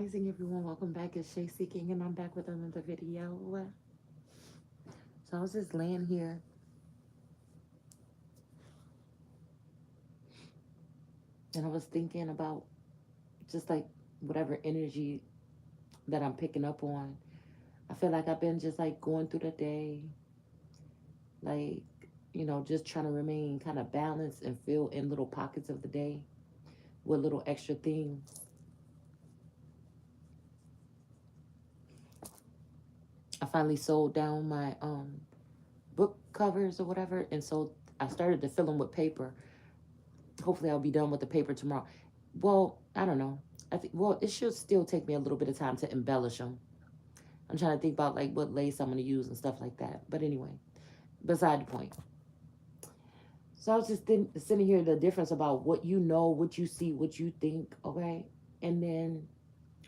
Rising everyone, welcome back. It's Shay Seeking and I'm back with another video. So I was just laying here and I was thinking about just like whatever energy that I'm picking up on. I feel like I've been just like going through the day, like, just trying to remain kind of balanced and fill in little pockets of the day with little extra things. I finally sold down my book covers or whatever, and so I started to fill them with paper. Hopefully I'll be done with the paper tomorrow. Well, I don't know. I think it should still take me a little bit of time to embellish them. I'm trying to think about like what lace I'm going to use and stuff like that. But anyway, beside the point. So I was just sitting here the difference about what you know, what you see, what you think, okay, and then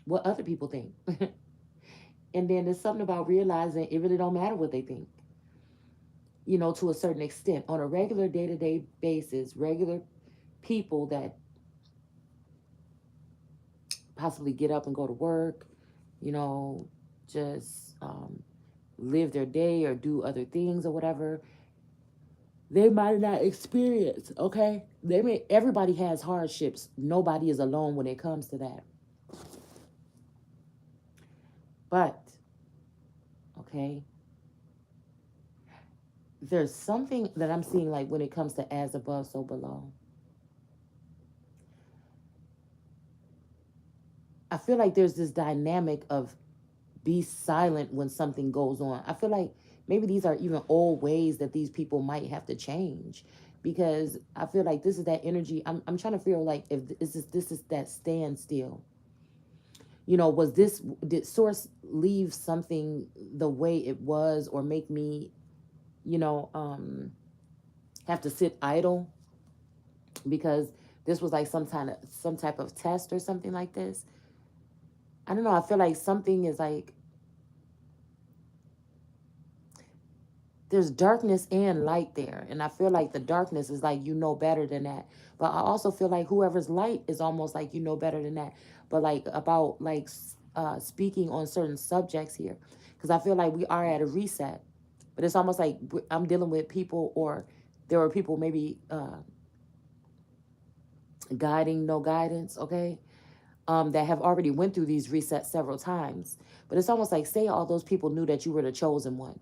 what other people think. And then there's something about realizing it really don't matter what they think. To a certain extent, on a regular day-to-day basis, regular people that possibly get up and go to work, you know, just live their day or do other things or whatever, they might not experience, okay? Everybody has hardships. Nobody is alone when it comes to that. But, okay, there's something that I'm seeing like when it comes to as above, so below. I feel like there's this dynamic of be silent when something goes on. I feel like maybe these are even old ways that these people might have to change, because I feel like this is that energy. I'm trying to feel like if this is that standstill. Was this, did source leave something the way it was or make me, you know, have to sit idle because this was like some type of test or something like this. I don't know. I feel like something is like there's darkness and light there. And I feel like the darkness is like, better than that. But I also feel like whoever's light is almost like, better than that. But like about like speaking on certain subjects here. Because I feel like we are at a reset. But it's almost like I'm dealing with people, or there are people maybe guiding, no guidance, okay? That have already went through these resets several times. But it's almost like, say all those people knew that you were the chosen one,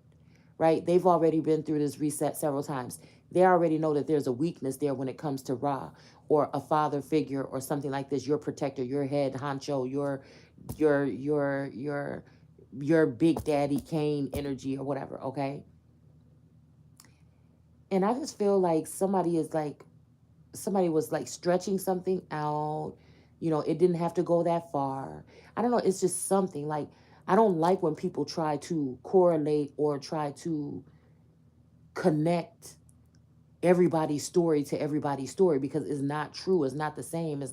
right? They've already been through this reset several times. They already know that there's a weakness there when it comes to Ra or a father figure or something like this. Your protector, your head honcho, your your your your big daddy Kane energy or whatever, okay? And I just feel like somebody was like stretching something out. It didn't have to go that far. I don't know. It's just something like, I don't like when people try to correlate or try to connect everybody's story to everybody's story, because it's not true. It's not the same.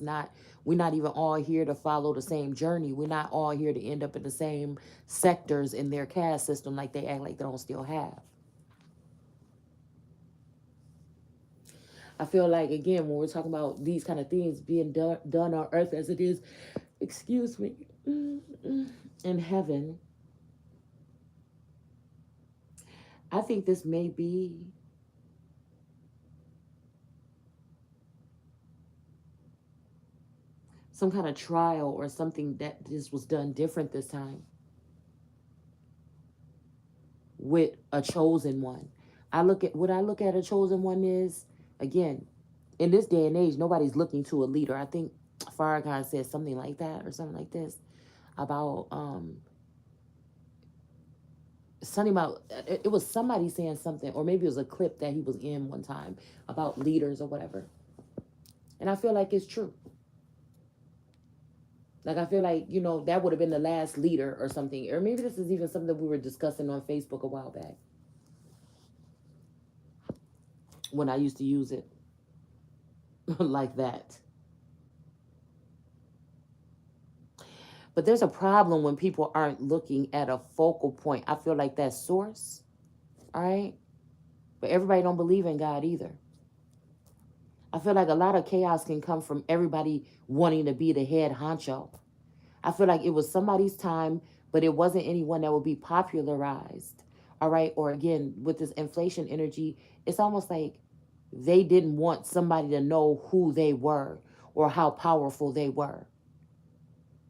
We're not even all here to follow the same journey. We're not all here to end up in the same sectors in their caste system like they act like they don't still have. I feel like, again, when we're talking about these kind of things being done on earth as it is, excuse me, in heaven, I think this may be some kind of trial or something that just was done different this time with a chosen one. I look at a chosen one is, again, in this day and age, nobody's looking to a leader. I think Farrakhan said something like that or something like this about something about, it was somebody saying something, or maybe it was a clip that he was in one time about leaders or whatever. And I feel like it's true. Like, I feel like, that would have been the last leader or something. Or maybe this is even something that we were discussing on Facebook a while back when I used to use it like that. But there's a problem when people aren't looking at a focal point. I feel like that source, all right? But everybody don't believe in God either. I feel like a lot of chaos can come from everybody wanting to be the head honcho. I feel like it was somebody's time, but it wasn't anyone that would be popularized. All right. Or again, with this inflation energy, it's almost like they didn't want somebody to know who they were or how powerful they were.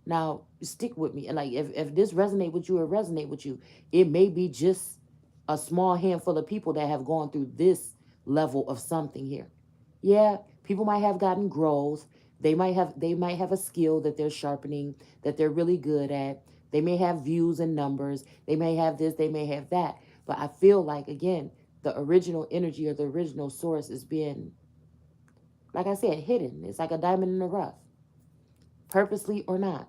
Now, stick with me. And like, if this resonate with you or resonate with you, it may be just a small handful of people that have gone through this level of something here. Yeah, people might have gotten growth. They might have a skill that they're sharpening, that they're really good at. They may have views and numbers. They may have this, they may have that. But I feel like again, the original energy or the original source is being, like I said, hidden. It's like a diamond in the rough, purposely or not,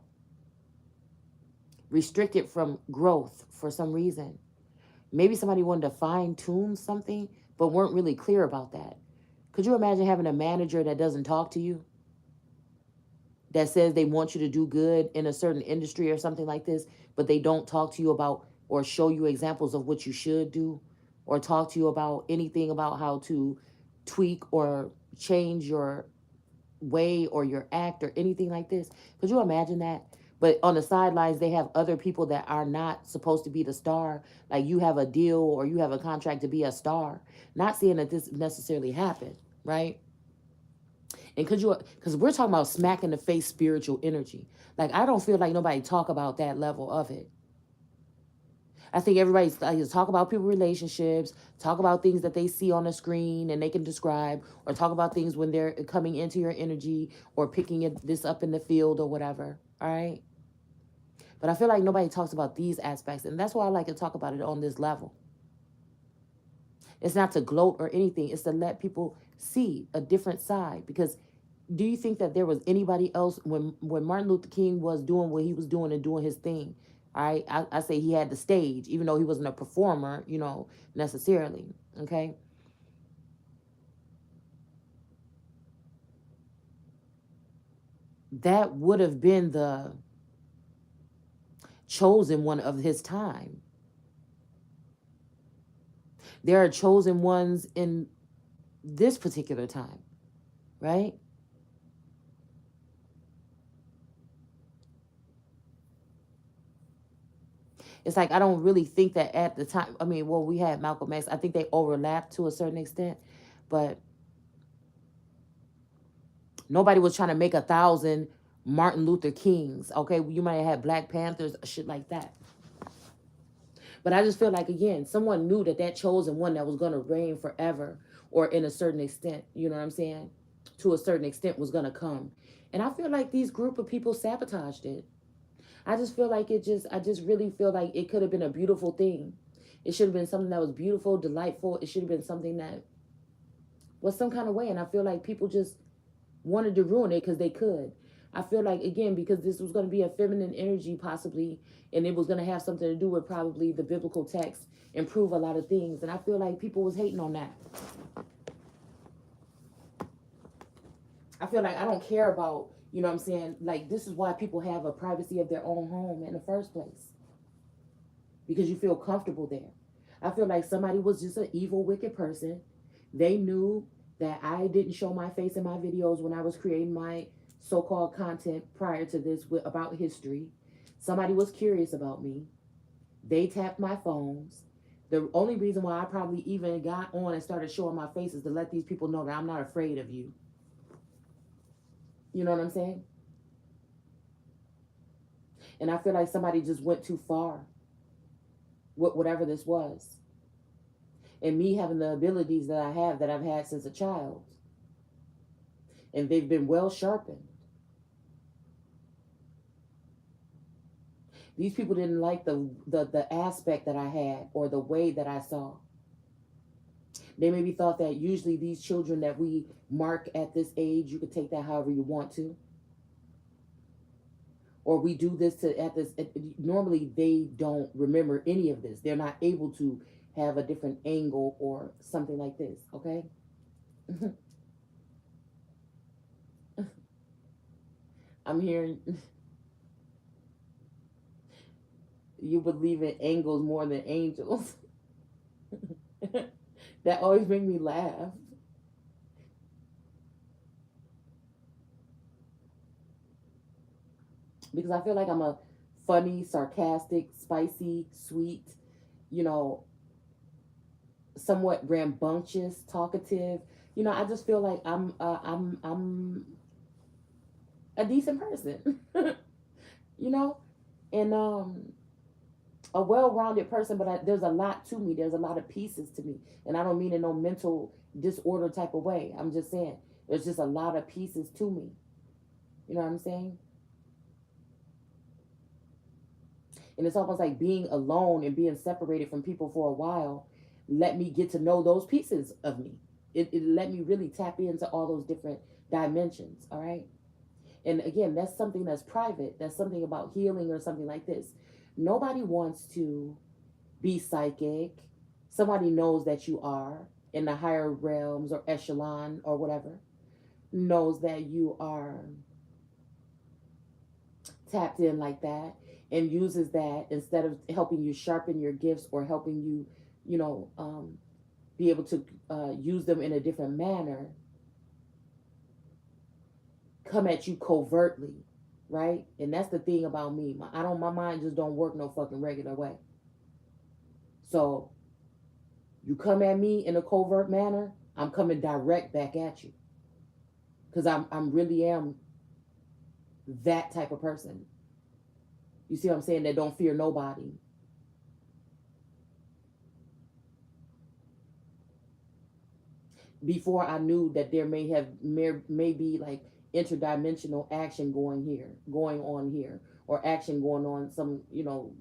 restricted from growth for some reason. Maybe somebody wanted to fine tune something, but weren't really clear about that. Could you imagine having a manager that doesn't talk to you, that says they want you to do good in a certain industry or something like this, but they don't talk to you about or show you examples of what you should do, or talk to you about anything about how to tweak or change your way or your act or anything like this? Could you imagine that? But on the sidelines, they have other people that are not supposed to be the star. Like you have a deal or you have a contract to be a star. Not saying that this necessarily happened, right? And could you, because we're talking about smack in the face spiritual energy. Like I don't feel like nobody talk about that level of it. I think everybody's like talk about people relationships, talk about things that they see on the screen and they can describe, or talk about things when they're coming into your energy or picking this up in the field or whatever. All right. But I feel like nobody talks about these aspects, and that's why I like to talk about it on this level. It's not to gloat or anything. It's to let people see a different side. Because do you think that there was anybody else when Martin Luther King was doing what he was doing and doing his thing? All right, I say he had the stage, even though he wasn't a performer, necessarily. Okay, that would have been the chosen one of his time. There are chosen ones in this particular time, right? It's like I don't really think that at the time. I mean, well, we had Malcolm X. I think they overlapped to a certain extent, but nobody was trying to make 1,000 Martin Luther Kings. Okay, you might have had Black Panthers, shit like that. But I just feel like again, someone knew that chosen one that was gonna reign forever, or in a certain extent. You know what I'm saying? To a certain extent, was gonna come, and I feel like these group of people sabotaged it. I just feel like I just really feel like it could have been a beautiful thing. It should have been something that was beautiful, delightful. It should have been something that was some kind of way. And I feel like people just wanted to ruin it because they could. I feel like, again, because this was going to be a feminine energy possibly, and it was going to have something to do with probably the biblical text, improve a lot of things. And I feel like people was hating on that. I feel like I don't care about, you know what I'm saying? Like, this is why people have a privacy of their own home in the first place, because you feel comfortable there. I feel like somebody was just an evil, wicked person. They knew that I didn't show my face in my videos when I was creating my so-called content prior to this about history. Somebody was curious about me. They tapped my phones. The only reason why I probably even got on and started showing my face is to let these people know that I'm not afraid of you. You know what I'm saying? And I feel like somebody just went too far with whatever this was. And me having the abilities that I have, that I've had since a child, and they've been well sharpened. These people didn't like the aspect that I had or the way that I saw. They maybe thought that usually these children that we mark at this age, you could take that however you want to. Or we do this to at this. Normally, they don't remember any of this. They're not able to have a different angle or something like this. Okay. I'm hearing you believe in angles more than angels. That always make me laugh. because I feel like I'm a funny, sarcastic, spicy, sweet, you know, somewhat rambunctious, talkative. I just feel like I'm a decent person, you know, and a well-rounded person. But there's a lot to me. There's a lot of pieces to me, and I don't mean in no mental disorder type of way. I'm just saying there's just a lot of pieces to me. You know what I'm saying? And it's almost like being alone and being separated from people for a while let me get to know those pieces of me. It let me really tap into all those different dimensions. All right. And again, that's something that's private. That's something about healing or something like this. Nobody wants to be psychic. Somebody knows that you are in the higher realms or echelon or whatever, knows that you are tapped in like that, and uses that instead of helping you sharpen your gifts or helping you, you know, be able to use them in a different manner, come at you covertly, right? And that's the thing about me. My mind just don't work no fucking regular way. So you come at me in a covert manner, I'm coming direct back at you because I'm really am that type of person. You see what I'm saying? That don't fear nobody. Before I knew that there may be like interdimensional action going on here, or action going on, some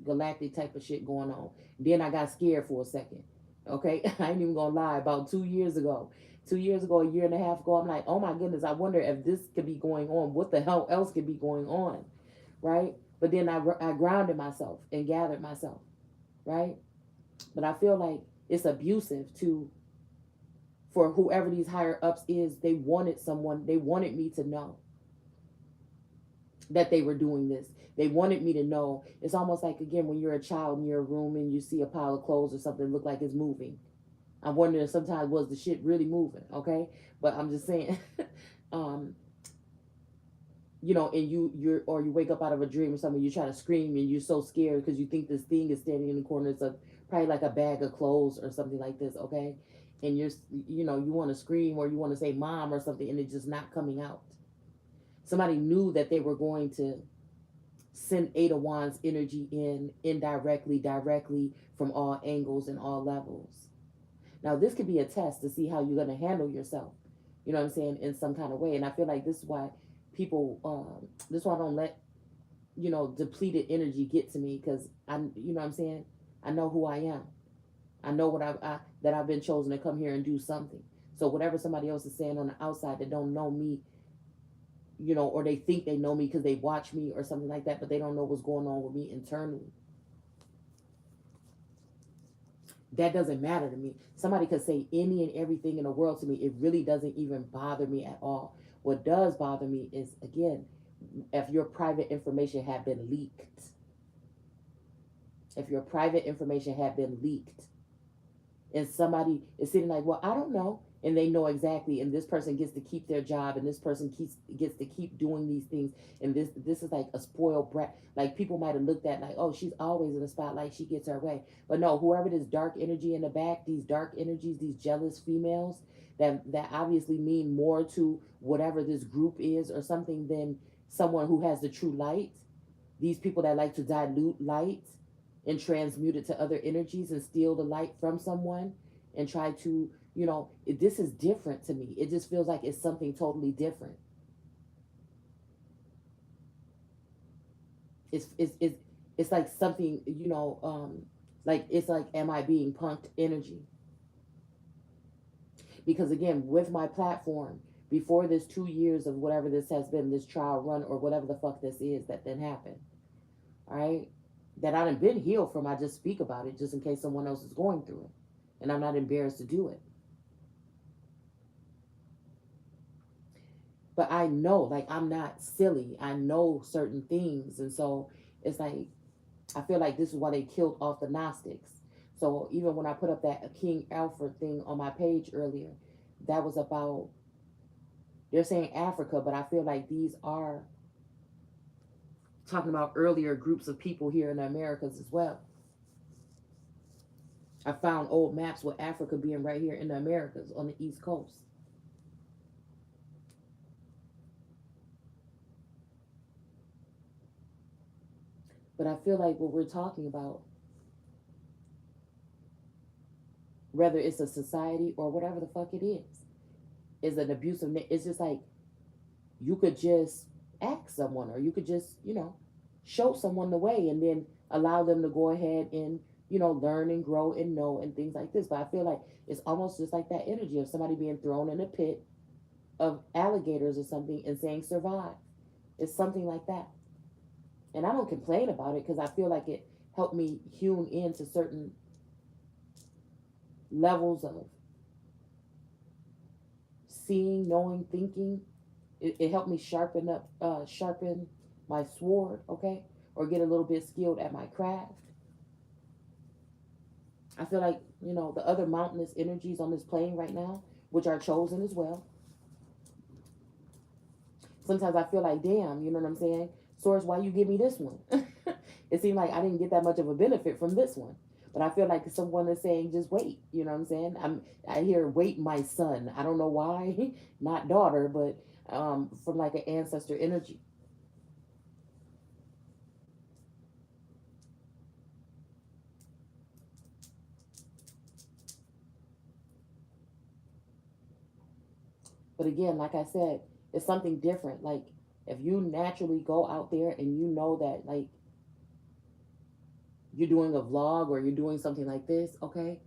galactic type of shit going on. Then I got scared for a second. Okay, I ain't even gonna lie. About 2 years ago, a year and a half ago, I'm like, oh my goodness, I wonder if this could be going on. What the hell else could be going on, right? But then I grounded myself and gathered myself, right? But I feel like it's abusive to for whoever these higher ups is. They wanted me to know that they were doing this. They wanted me to know. It's almost like, again, when you're a child in your room and you see a pile of clothes or something that look like it's moving. I'm wondering sometimes, was the shit really moving? Okay, but I'm just saying. um and you wake up out of a dream or something, you try to scream and you're so scared because you think this thing is standing in the corner. It's probably like a bag of clothes or something like this. Okay, and you want to scream or you want to say mom or something, and it's just not coming out. Somebody knew that they were going to send Ada Wands energy in indirectly, directly, from all angles and all levels. Now this could be a test to see how you're going to handle yourself, you know what I'm saying, in some kind of way. And I feel like this is why this is why I don't let depleted energy get to me, because you know what I'm saying, I know who I am. I know that I've been chosen to come here and do something. So whatever somebody else is saying on the outside that don't know me, or they think they know me because they watch me or something like that, but they don't know what's going on with me internally. That doesn't matter to me. Somebody could say any and everything in the world to me. It really doesn't even bother me at all. What does bother me is, again, if your private information had been leaked. If your private information had been leaked, and somebody is sitting like, well, I don't know, and they know exactly, and this person gets to keep their job, and this person gets to keep doing these things, and this is like a spoiled brat. Like, people might have looked at like, oh, she's always in the spotlight, she gets her way. But no, whoever this dark energy in the back, these dark energies, these jealous females that obviously mean more to whatever this group is or something than someone who has the true light. These people that like to dilute light and transmute it to other energies and steal the light from someone and try to, this is different to me. It just feels like it's something totally different. It's like something, like it's like, am I being punked energy? Because again, with my platform, before this 2 years of whatever this has been, this trial run or whatever the fuck this is that then happened, all right, that I done been healed from. I just speak about it just in case someone else is going through it, and I'm not embarrassed to do it. But I know, like, I'm not silly. I know certain things, and so it's like, I feel like this is why they killed off the Gnostics. So even when I put up that King Alfred thing on my page earlier, that was about, they're saying Africa, but I feel like these are talking about earlier groups of people here in the Americas as well. I found old maps with Africa being right here in the Americas on the East Coast. But I feel like what we're talking about, whether it's a society or whatever the fuck it is an abusive. It's just like you could just ask someone, or you could just, show someone the way, and then allow them to go ahead and, learn and grow and know and things like this. But I feel like it's almost just like that energy of somebody being thrown in a pit of alligators or something and saying survive. It's something like that. And I don't complain about it because I feel like it helped me hewn into certain levels of seeing, knowing, thinking. It helped me sharpen my sword, okay, or get a little bit skilled at my craft. I feel like, the other mountainous energies on this plane right now, which are chosen as well. Sometimes I feel like, damn, you know what I'm saying? Source, why you give me this one? It seemed like I didn't get that much of a benefit from this one. But I feel like someone is saying, just wait. You know what I'm saying? I hear, wait, my son. I don't know why, not daughter, but from like an ancestor energy. But again, like I said, it's something different. Like if you naturally go out there and you know that, like, you're doing a vlog or you're doing something like this, okay,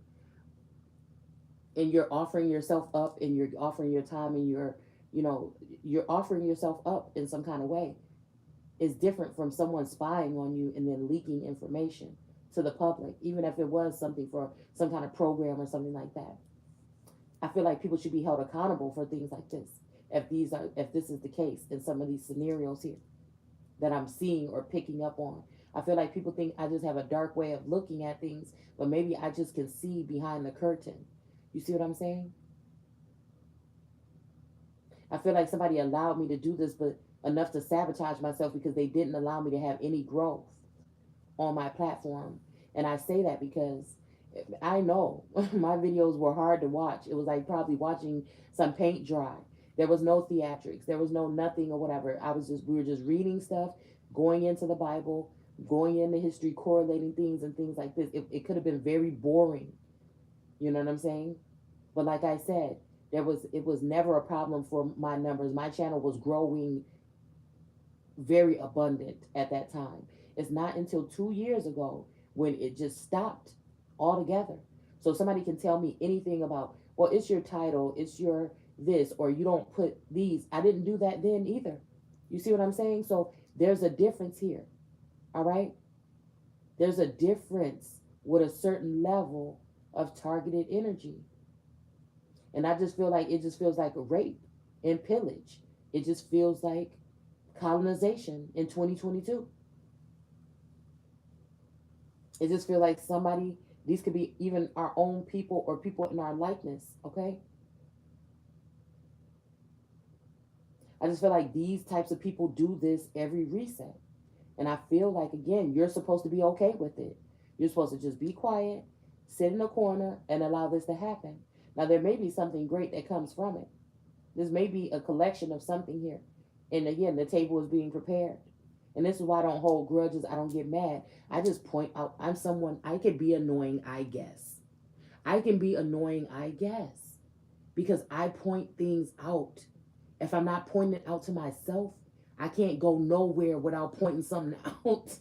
and you're offering yourself up and you're offering your time and you know you're offering yourself up in some kind of way, is different from someone spying on you and then leaking information to the public, even if it was something for some kind of program or something like that. I feel like people should be held accountable for things like this, if this is the case in some of these scenarios here that I'm seeing or picking up on. I feel like people think I just have a dark way of looking at things, but maybe I just can see behind the curtain. You see what I'm saying? I feel like somebody allowed me to do this, but enough to sabotage myself because they didn't allow me to have any growth on my platform. And I say that because I know my videos were hard to watch. It was like probably watching some paint dry. There was no theatrics. There was no nothing or whatever. We were just reading stuff, going into the Bible, going into history, correlating things and things like this. It could have been very boring. You know what I'm saying? But like I said, it was never a problem for my numbers. My channel was growing very abundant at that time. It's not until 2 years ago when it just stopped altogether. So somebody can tell me anything about, well, it's your title, it's your this, or you don't put these. I didn't do that then either. You see what I'm saying? So there's a difference here. All right? There's a difference with a certain level of targeted energy. And I just feel like it just feels like a rape and pillage. It just feels like colonization in 2022. It just feels like somebody, these could be even our own people or people in our likeness, okay? I just feel like these types of people do this every reset. And I feel like, again, you're supposed to be okay with it. You're supposed to just be quiet, sit in a corner, and allow this to happen. Now, there may be something great that comes from it. This may be a collection of something here. And again, the table is being prepared. And this is why I don't hold grudges. I don't get mad. I just point out, I'm someone, I could be annoying, I guess. I can be annoying, I guess. Because I point things out. If I'm not pointing it out to myself, I can't go nowhere without pointing something out.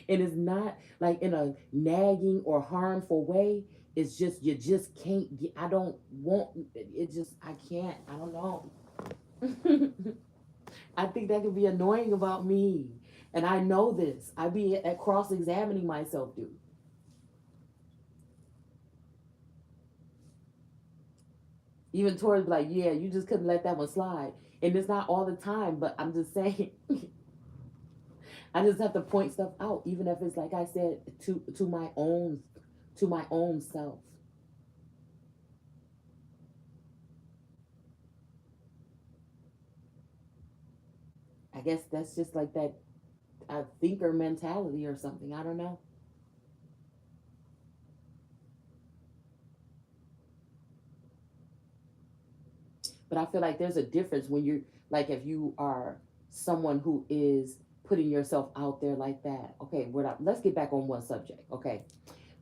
And it's not like in a nagging or harmful way. It's just, you just can't get, I don't want, it just, I can't, I don't know. I think that could be annoying about me. And I know this. I be at cross-examining myself, dude. Even towards like, yeah, you just couldn't let that one slide. And it's not all the time, but I'm just saying, I just have to point stuff out, even if it's like I said, to my own self. I guess that's just like that. a thinker mentality or something. I don't know. But I feel like there's a difference when you're like, if you are someone who is putting yourself out there like that. Okay, let's get back on one subject. Okay,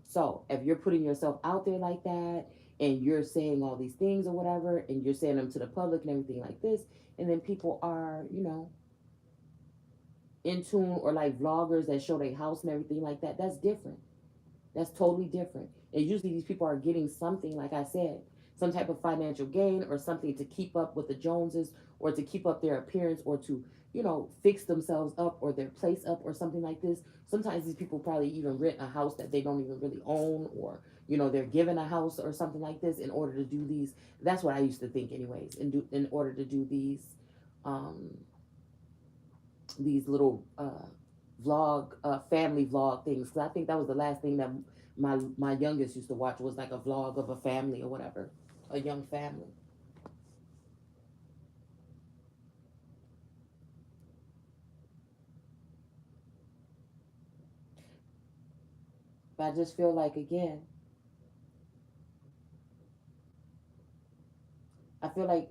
so if you're putting yourself out there like that and you're saying all these things or whatever, and you're saying them to the public and everything like this, and then people are, in tune, or like vloggers that show their house and everything like that, that's different. That's totally different. And usually these people are getting something, like I said, some type of financial gain or something to keep up with the Joneses, or to keep up their appearance, or to, fix themselves up or their place up or something like this. Sometimes these people probably even rent a house that they don't even really own, or, they're given a house or something like this in order to do these. That's what I used to think anyways, in order to do um these little vlog, family vlog things. Because I think that was the last thing that my youngest used to watch, was like a vlog of a family or whatever, a young family. But I just feel like, again, I feel like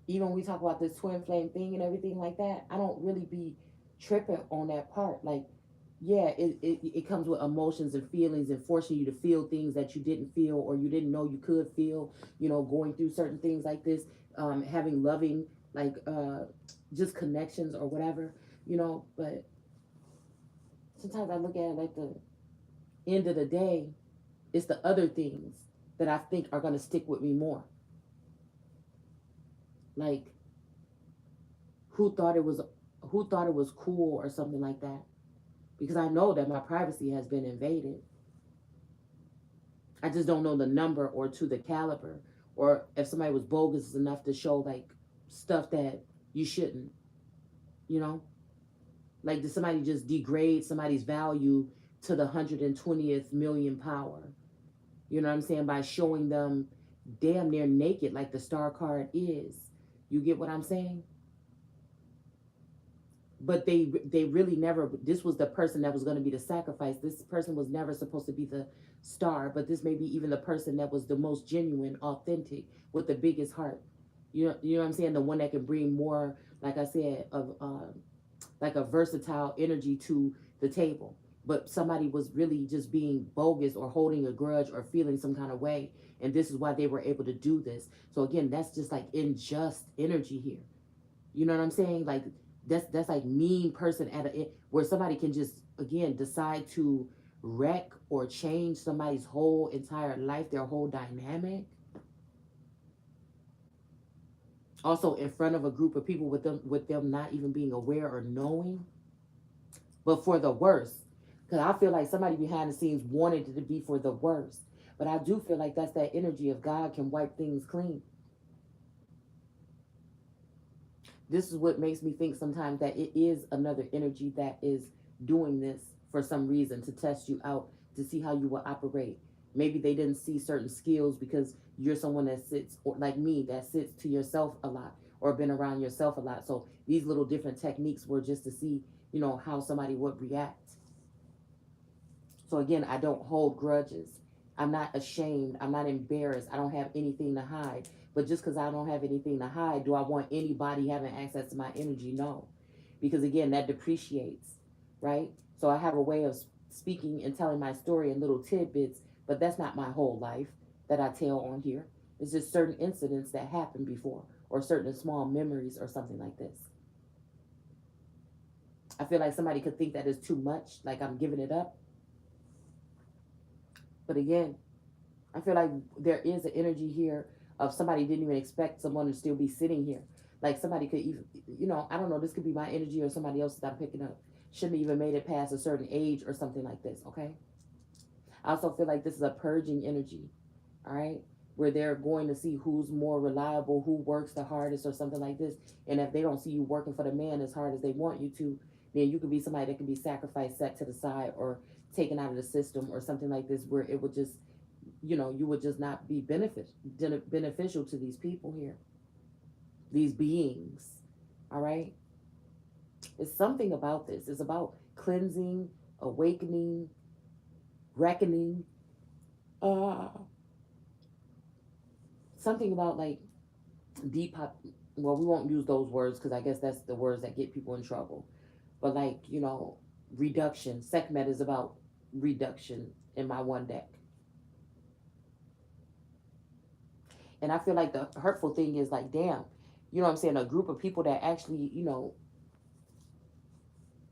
even when we talk about this twin flame thing and everything like that, I don't really be tripping on that part. Like, yeah, it comes with emotions and feelings, and forcing you to feel things that you didn't feel or you didn't know you could feel, going through certain things like this, having loving, like, just connections or whatever, but sometimes I look at it like, the end of the day, it's the other things that I think are going to stick with me more. Like, who thought it was who thought it was cool or something like that, because I know that my privacy has been invaded. I just don't know the number, or to the caliber, or if somebody was bogus enough to show like stuff that you shouldn't, you know? Like, did somebody just degrade somebody's value to the 120th million power? You know what I'm saying? By showing them damn near naked, like the star card is. You get what I'm saying? But they really never, this was the person that was going to be the sacrifice. This person was never supposed to be the star, but this may be even the person that was the most genuine, authentic, with the biggest heart. You know what I'm saying? The one that can bring more, like I said, of like a versatile energy to the table. But somebody was really just being bogus, or holding a grudge, or feeling some kind of way, and this is why they were able to do this. So again, that's just like unjust energy here. You know what I'm saying? Like, that's like mean person at a, where somebody can just, again, decide to wreck or change somebody's whole entire life, their whole dynamic. Also in front of a group of people, with them not even being aware or knowing, but for the worst. Because I feel like somebody behind the scenes wanted it to be for the worst. But I do feel like that's that energy of God can wipe things clean. This is what makes me think sometimes that it is another energy that is doing this for some reason, to test you out, to see how you will operate. Maybe they didn't see certain skills because you're someone that sits, or like me, that sits to yourself a lot, or been around yourself a lot. So these little different techniques were just to see, how somebody would react. So again, I don't hold grudges. I'm not ashamed. I'm not embarrassed. I don't have anything to hide. But just because I don't have anything to hide, do I want anybody having access to my energy? No. Because again, that depreciates, right? So I have a way of speaking and telling my story in little tidbits, but that's not my whole life that I tell on here. It's just certain incidents that happened before, or certain small memories, or something like this. I feel like somebody could think that is too much, like I'm giving it up. But again, I feel like there is an energy here of somebody didn't even expect someone to still be sitting here. Like, somebody could even, I don't know, this could be my energy or somebody else that I'm picking up. Shouldn't even made it past a certain age or something like this, okay? I also feel like this is a purging energy, all right? Where they're going to see who's more reliable, who works the hardest, or something like this. And if they don't see you working for the man as hard as they want you to, then you could be somebody that could be sacrificed, set to the side, or taken out of the system, or something like this, where it would just, you would just not be beneficial to these people here, these beings. All right. It's something about this. It's about cleansing, awakening, reckoning. Uh, Something about like depop. Well, we won't use those words because I guess that's the words that get people in trouble. But like reduction. Sekhmet is about reduction in my one deck, and I feel like the hurtful thing is like, damn, you know what I'm saying? A group of people that actually,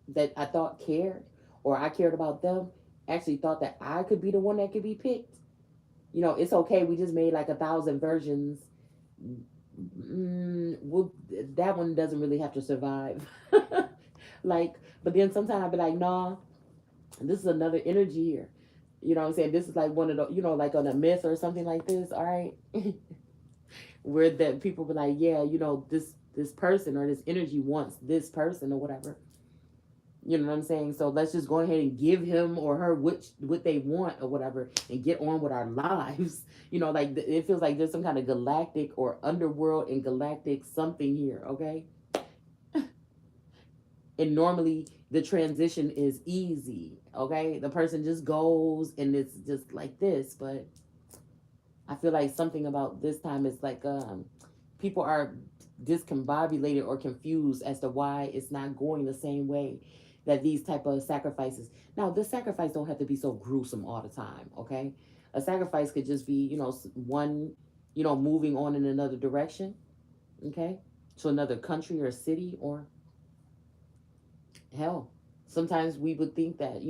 that I thought cared or I cared about them actually thought that I could be the one that could be picked. It's okay. We just made like 1,000 versions. Well, that one doesn't really have to survive. Like, but then sometimes I'll be like, nah, this is another energy here. You know what I'm saying? This is like one of the, like on a myth or something like this. All right. Where that people be like, yeah, this person or this energy wants this person or whatever. You know what I'm saying? So let's just go ahead and give him or her what they want or whatever, and get on with our lives. Like it feels like there's some kind of galactic or underworld and galactic something here. Okay, and normally the transition is easy. Okay, the person just goes and it's just like this, but I feel like something about this time is like people are discombobulated or confused as to why it's not going the same way that these type of sacrifices. Now, this sacrifice don't have to be so gruesome all the time, okay? A sacrifice could just be, one, moving on in another direction, okay? To another country or city or hell. Sometimes we would think that,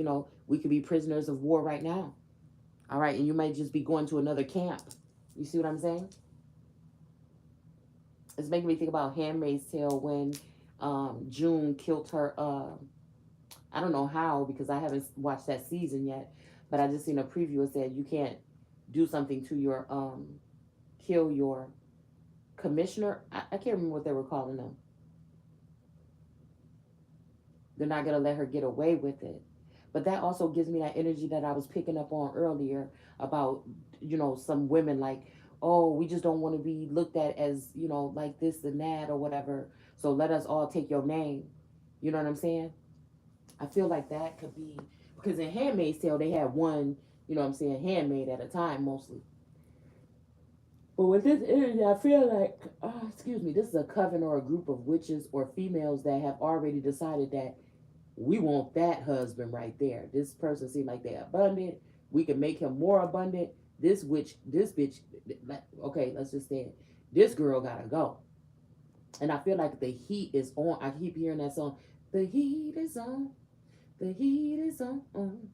we could be prisoners of war right now. All right, and you might just be going to another camp. You see what I'm saying? It's making me think about Handmaid's Tale when June killed her. I don't know how because I haven't watched that season yet, but I just seen a preview. It said you can't do something to your kill your commissioner. I can't remember what they were calling them. They're not gonna let her get away with it. But that also gives me that energy that I was picking up on earlier about some women like, oh, we just don't want to be looked at as like this and that or whatever. So let us all take your name. You know what I'm saying? I feel like that could be because in Handmaid's Tale they had one, what I'm saying, handmaid at a time mostly. But with this energy, I feel like, excuse me, this is a coven or a group of witches or females that have already decided that we want that husband right there. This person seems like they're abundant. We can make him more abundant. This witch, this bitch, okay, let's just say it. This girl gotta go. And I feel like the heat is on. I keep hearing that song. The heat is on. The heat is on.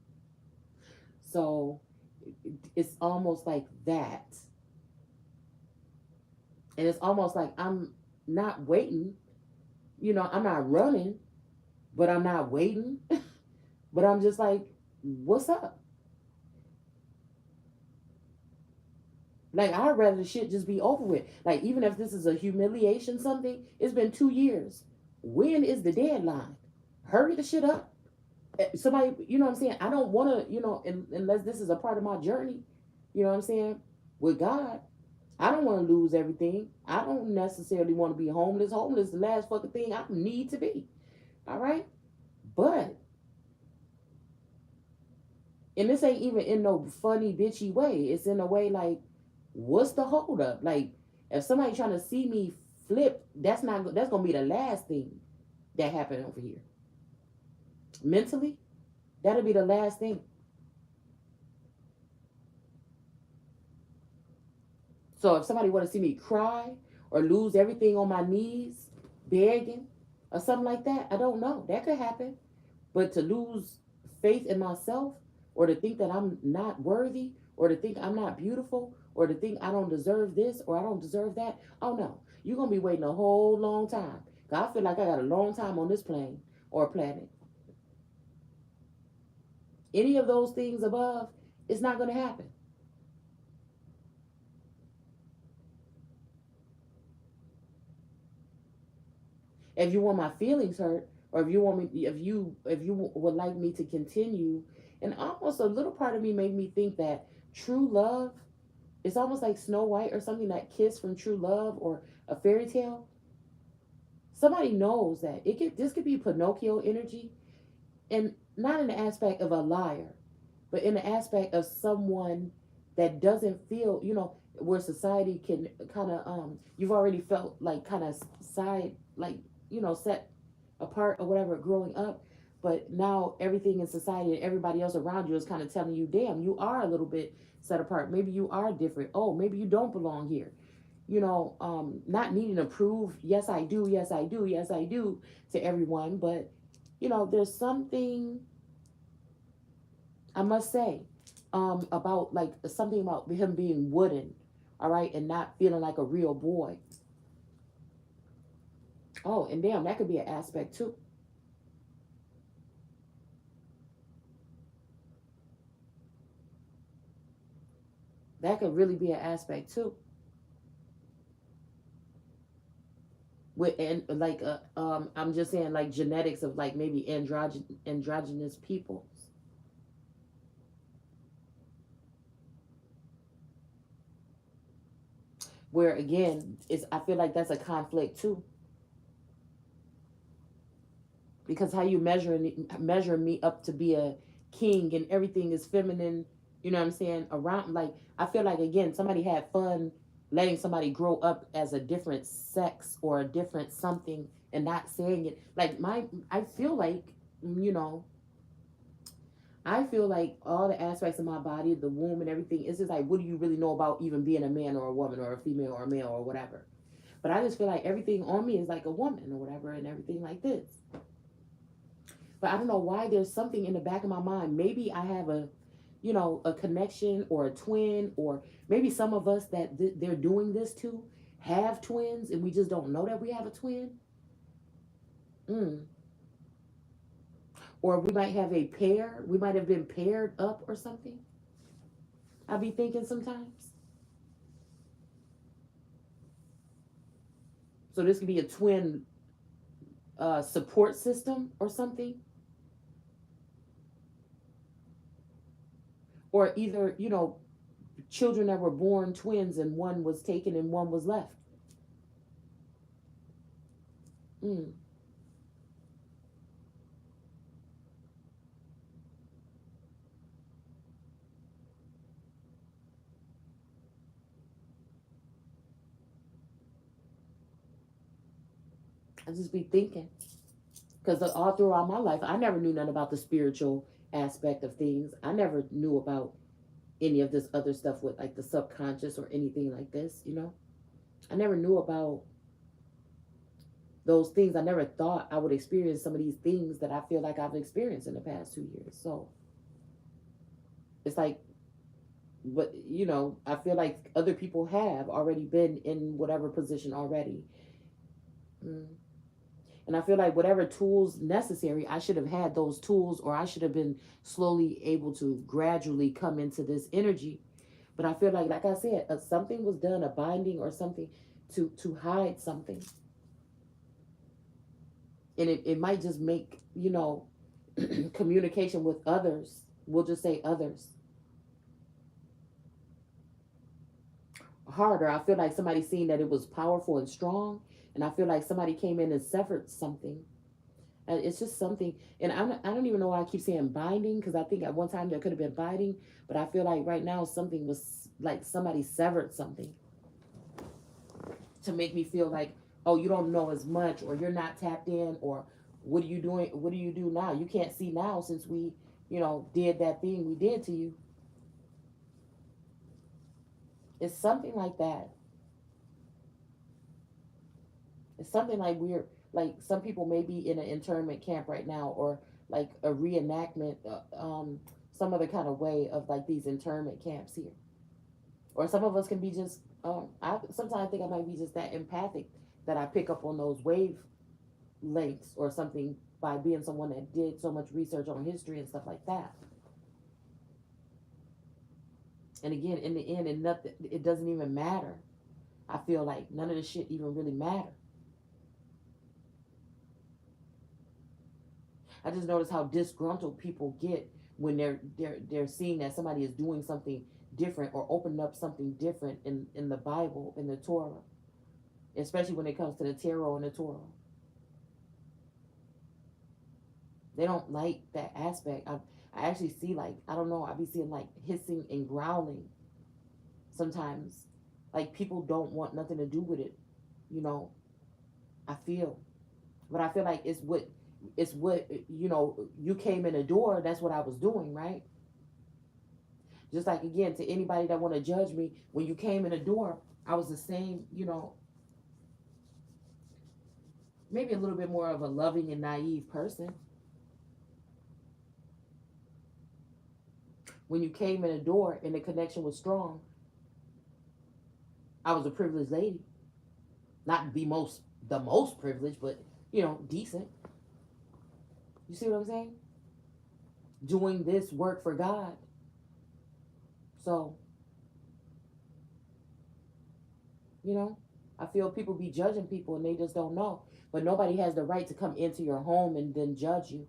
So it's almost like that. And it's almost like I'm not waiting. I'm not running, but I'm not waiting. But I'm just like, what's up? Like, I'd rather the shit just be over with. Like, even if this is a humiliation, something, it's been 2 years. When is the deadline? Hurry the shit up. Somebody, you know what I'm saying? I don't want to, unless this is a part of my journey, you know what I'm saying? With God, I don't want to lose everything. I don't necessarily want to be homeless. Homeless is the last fucking thing I need to be. All right? But, and this ain't even in no funny, bitchy way. It's in a way like, what's the hold up? Like, if somebody trying to see me flip, that's gonna be the last thing that happened over here. Mentally, that'll be the last thing. So if somebody want to see me cry or lose everything on my knees, begging or something like that, I don't know. That could happen. But to lose faith in myself or to think that I'm not worthy or to think I'm not beautiful or to think I don't deserve this or I don't deserve that, oh no. You're going to be waiting a whole long time. I feel like I got a long time on this plane or planet. Any of those things above, it's not going to happen. If you want my feelings hurt, or if you want me, if you would like me to continue, and almost a little part of me made me think that true love is almost like Snow White or something, that kiss from true love or a fairy tale. somebody knows that this could be Pinocchio energy, and not in the aspect of a liar, but in the aspect of someone that doesn't feel, where society can kind of you've already felt like kind of side, like, set apart or whatever growing up, but now everything in society and everybody else around you is kind of telling you, damn, you are a little bit set apart, maybe you are different, oh, maybe you don't belong here, not needing to prove, yes I do, yes I do, yes I do, to everyone, but there's something I must say, about like something about him being wooden, all right, and not feeling like a real boy. Oh, and damn, that could be an aspect too. That could really be an aspect too. With and like I'm just saying like genetics of like maybe androgynous people, where again is I feel like that's a conflict too, because how you measure me up to be a king and everything is feminine, what I'm saying, around, like, I feel like again somebody had fun letting somebody grow up as a different sex or a different something and not saying it, like, I feel like, you know I feel like all the aspects of my body, the womb and everything, it's just like, what do you really know about even being a man or a woman or a female or a male or whatever? But I just feel like everything on me is like a woman or whatever and everything like this. But I don't know why there's something in the back of my mind. Maybe I have a connection or a twin, or maybe some of us that they're doing this to have twins and we just don't know that we have a twin. Mm. Or we might have a pair. We might have been paired up or something. I be thinking sometimes. So this could be a twin support system or something. Or either, children that were born twins and one was taken and one was left. Mm. I just be thinking. Because all throughout my life, I never knew nothing about the spiritual aspect of things. I never knew about any of this other stuff with like the subconscious or anything like this. I never knew about those things. I never thought I would experience some of these things that I feel like I've experienced in the past 2 years. So it's like, but I feel like other people have already been in whatever position already. Mm. And I feel like whatever tools necessary, I should have had those tools, or I should have been slowly able to gradually come into this energy. But I feel like I said, something was done, a binding or something to hide something. And it might just make, communication with others, we'll just say others, harder. I feel like somebody seen that it was powerful and strong, and I feel like somebody came in and severed something. And it's just something, and I don't even know why I keep saying binding, because I think at one time there could have been binding, but I feel like right now something was like somebody severed something to make me feel like, oh, you don't know as much, or you're not tapped in, or what are you doing? What do you do now? You can't see now since we, did that thing we did to you. It's something like that. It's something like we're like some people may be in an internment camp right now, or like a reenactment, some other kind of way of like these internment camps here. Or some of us can be just, I sometimes think I might be just that empathic that I pick up on those wave lengths or something by being someone that did so much research on history and stuff like that. And again, in the end, it doesn't even matter. I feel like none of this shit even really matter. I just notice how disgruntled people get when they're seeing that somebody is doing something different or opening up something different in the Bible, in the Torah, especially when it comes to the tarot and the Torah. They don't like that aspect. I actually see, like, I don't know, I be seeing like hissing and growling sometimes. Like people don't want nothing to do with it, you know. I feel, but I feel like it's what you came in the door. That's what I was doing, right? Just like, again, to anybody that want to judge me, when you came in the door, I was the same, maybe a little bit more of a loving and naive person. When you came in the door and the connection was strong, I was a privileged lady. Not the most privileged, but decent. You see what I'm saying? Doing this work for God. So, you know, I feel people be judging people and they just don't know. But nobody has the right to come into your home and then judge you.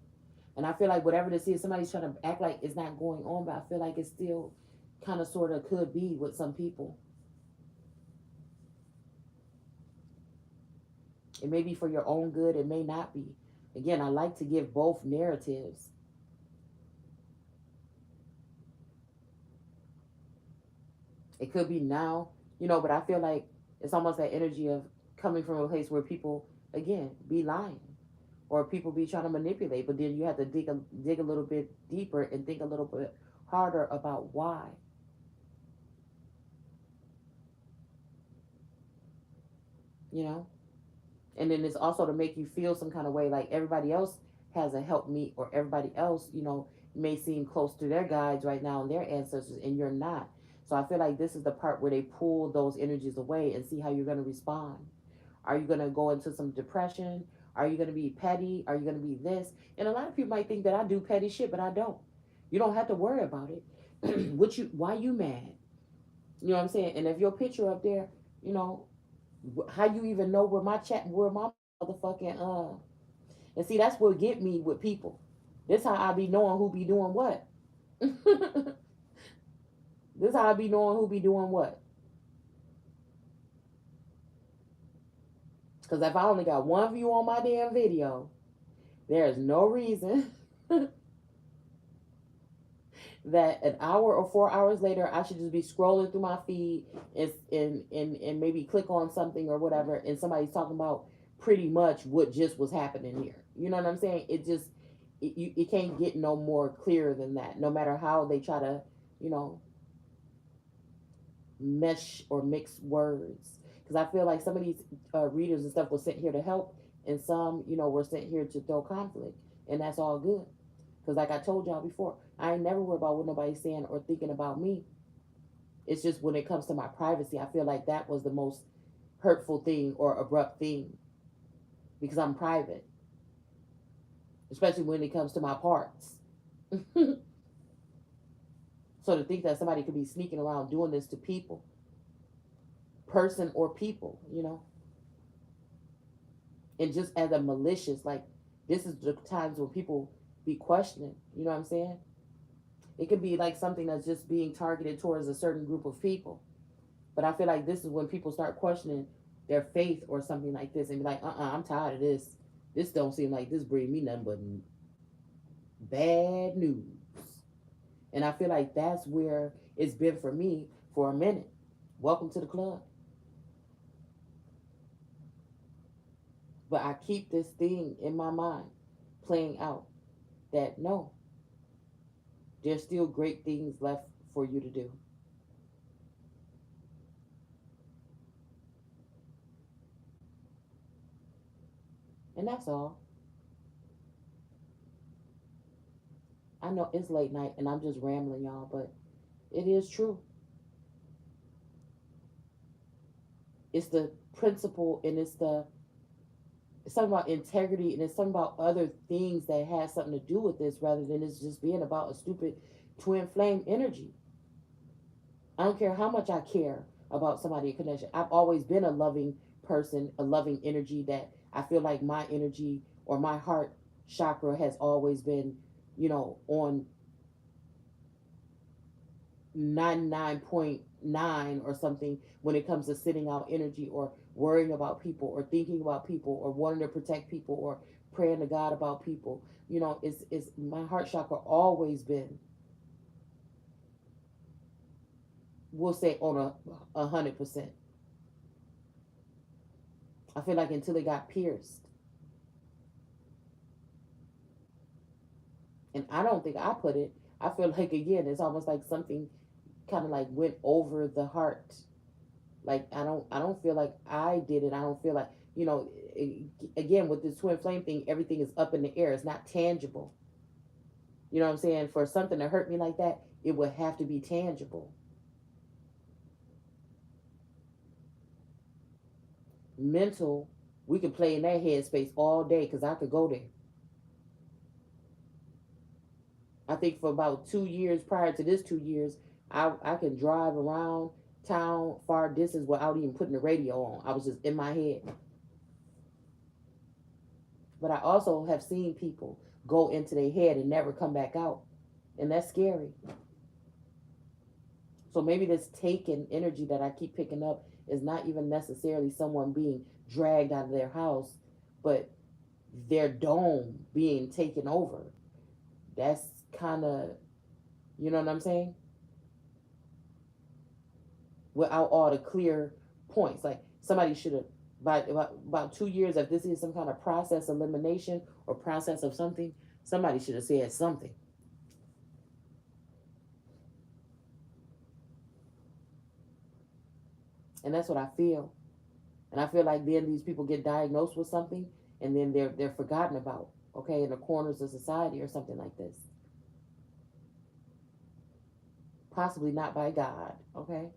And I feel like whatever this is, somebody's trying to act like it's not going on, but I feel like it still kind of sort of could be with some people. It may be for your own good, it may not be. Again, I like to give both narratives. It could be now, but I feel like it's almost that energy of coming from a place where people, again, be lying or people be trying to manipulate. But then you have to dig a little bit deeper and think a little bit harder about why, you know? And then it's also to make you feel some kind of way, like everybody else has a help meet, or everybody else, may seem close to their guides right now and their ancestors, and you're not. So I feel like this is the part where they pull those energies away and see how you're going to respond. Are you going to go into some depression? Are you going to be petty? Are you going to be this? And a lot of people might think that I do petty shit, but I don't. You don't have to worry about it. Why you mad? You know what I'm saying? And if your picture up there, you know, how you even know where my motherfucking and see, that's what get me with people. This how I be knowing who be doing what. This how I be knowing who be doing what. Because if I only got one view on my damn video, there's no reason that an hour or 4 hours later I should just be scrolling through my feed and maybe click on something or whatever, and somebody's talking about pretty much what just was happening here. You know what I'm saying? It can't get no more clearer than that. No matter how they try to, you know, mesh or mix words. Because I feel like some of these readers and stuff were sent here to help, and some, were sent here to throw conflict, and that's all good. Because like I told y'all before, I ain't never worried about what nobody's saying or thinking about me. It's just when it comes to my privacy, I feel like that was the most hurtful thing or abrupt thing, because I'm private, especially when it comes to my parts. So to think that somebody could be sneaking around doing this to people, person or people, and just as a malicious, like, this is the times when people be questioning, you know what I'm saying? It could be like something that's just being targeted towards a certain group of people. But I feel like this is when people start questioning their faith or something like this and be like, I'm tired of this. This don't seem like this bring me nothing but bad news. And I feel like that's where it's been for me for a minute. Welcome to the club. But I keep this thing in my mind playing out that no, there's still great things left for you to do. And that's all. I know it's late night and I'm just rambling, y'all, but it is true. It's the principle, and it's something about integrity, and it's something about other things that has something to do with this, rather than it's just being about a stupid twin flame energy. I don't care how much I care about somebody in connection. I've always been a loving person, a loving energy, that I feel like my energy or my heart chakra has always been, on 99.9 or something when it comes to sitting out energy or worrying about people or thinking about people or wanting to protect people or praying to God about people. It's my heart chakra always been, we'll say, on 100%. I feel like until it got pierced, and I don't think I put it. I feel like, again, it's almost like something kind of like went over the heart. Like I don't feel like I did it. I don't feel like, again, with this twin flame thing, everything is up in the air. It's not tangible. You know what I'm saying? For something to hurt me like that, it would have to be tangible. Mental, we could play in that headspace all day because I could go there. I think for about 2 years prior to this 2 years, I can drive around town far distance without even putting the radio on. I was just in my head. But I also have seen people go into their head and never come back out. And that's scary. So maybe this taken energy that I keep picking up is not even necessarily someone being dragged out of their house, but their dome being taken over. That's kind of, you know what I'm saying? Without all the clear points. Like somebody should have, about 2 years, if this is some kind of process elimination or process of something, somebody should have said something. And that's what I feel. And I feel like then these people get diagnosed with something and then they're forgotten about, okay, in the corners of society or something like this. Possibly not by God, okay?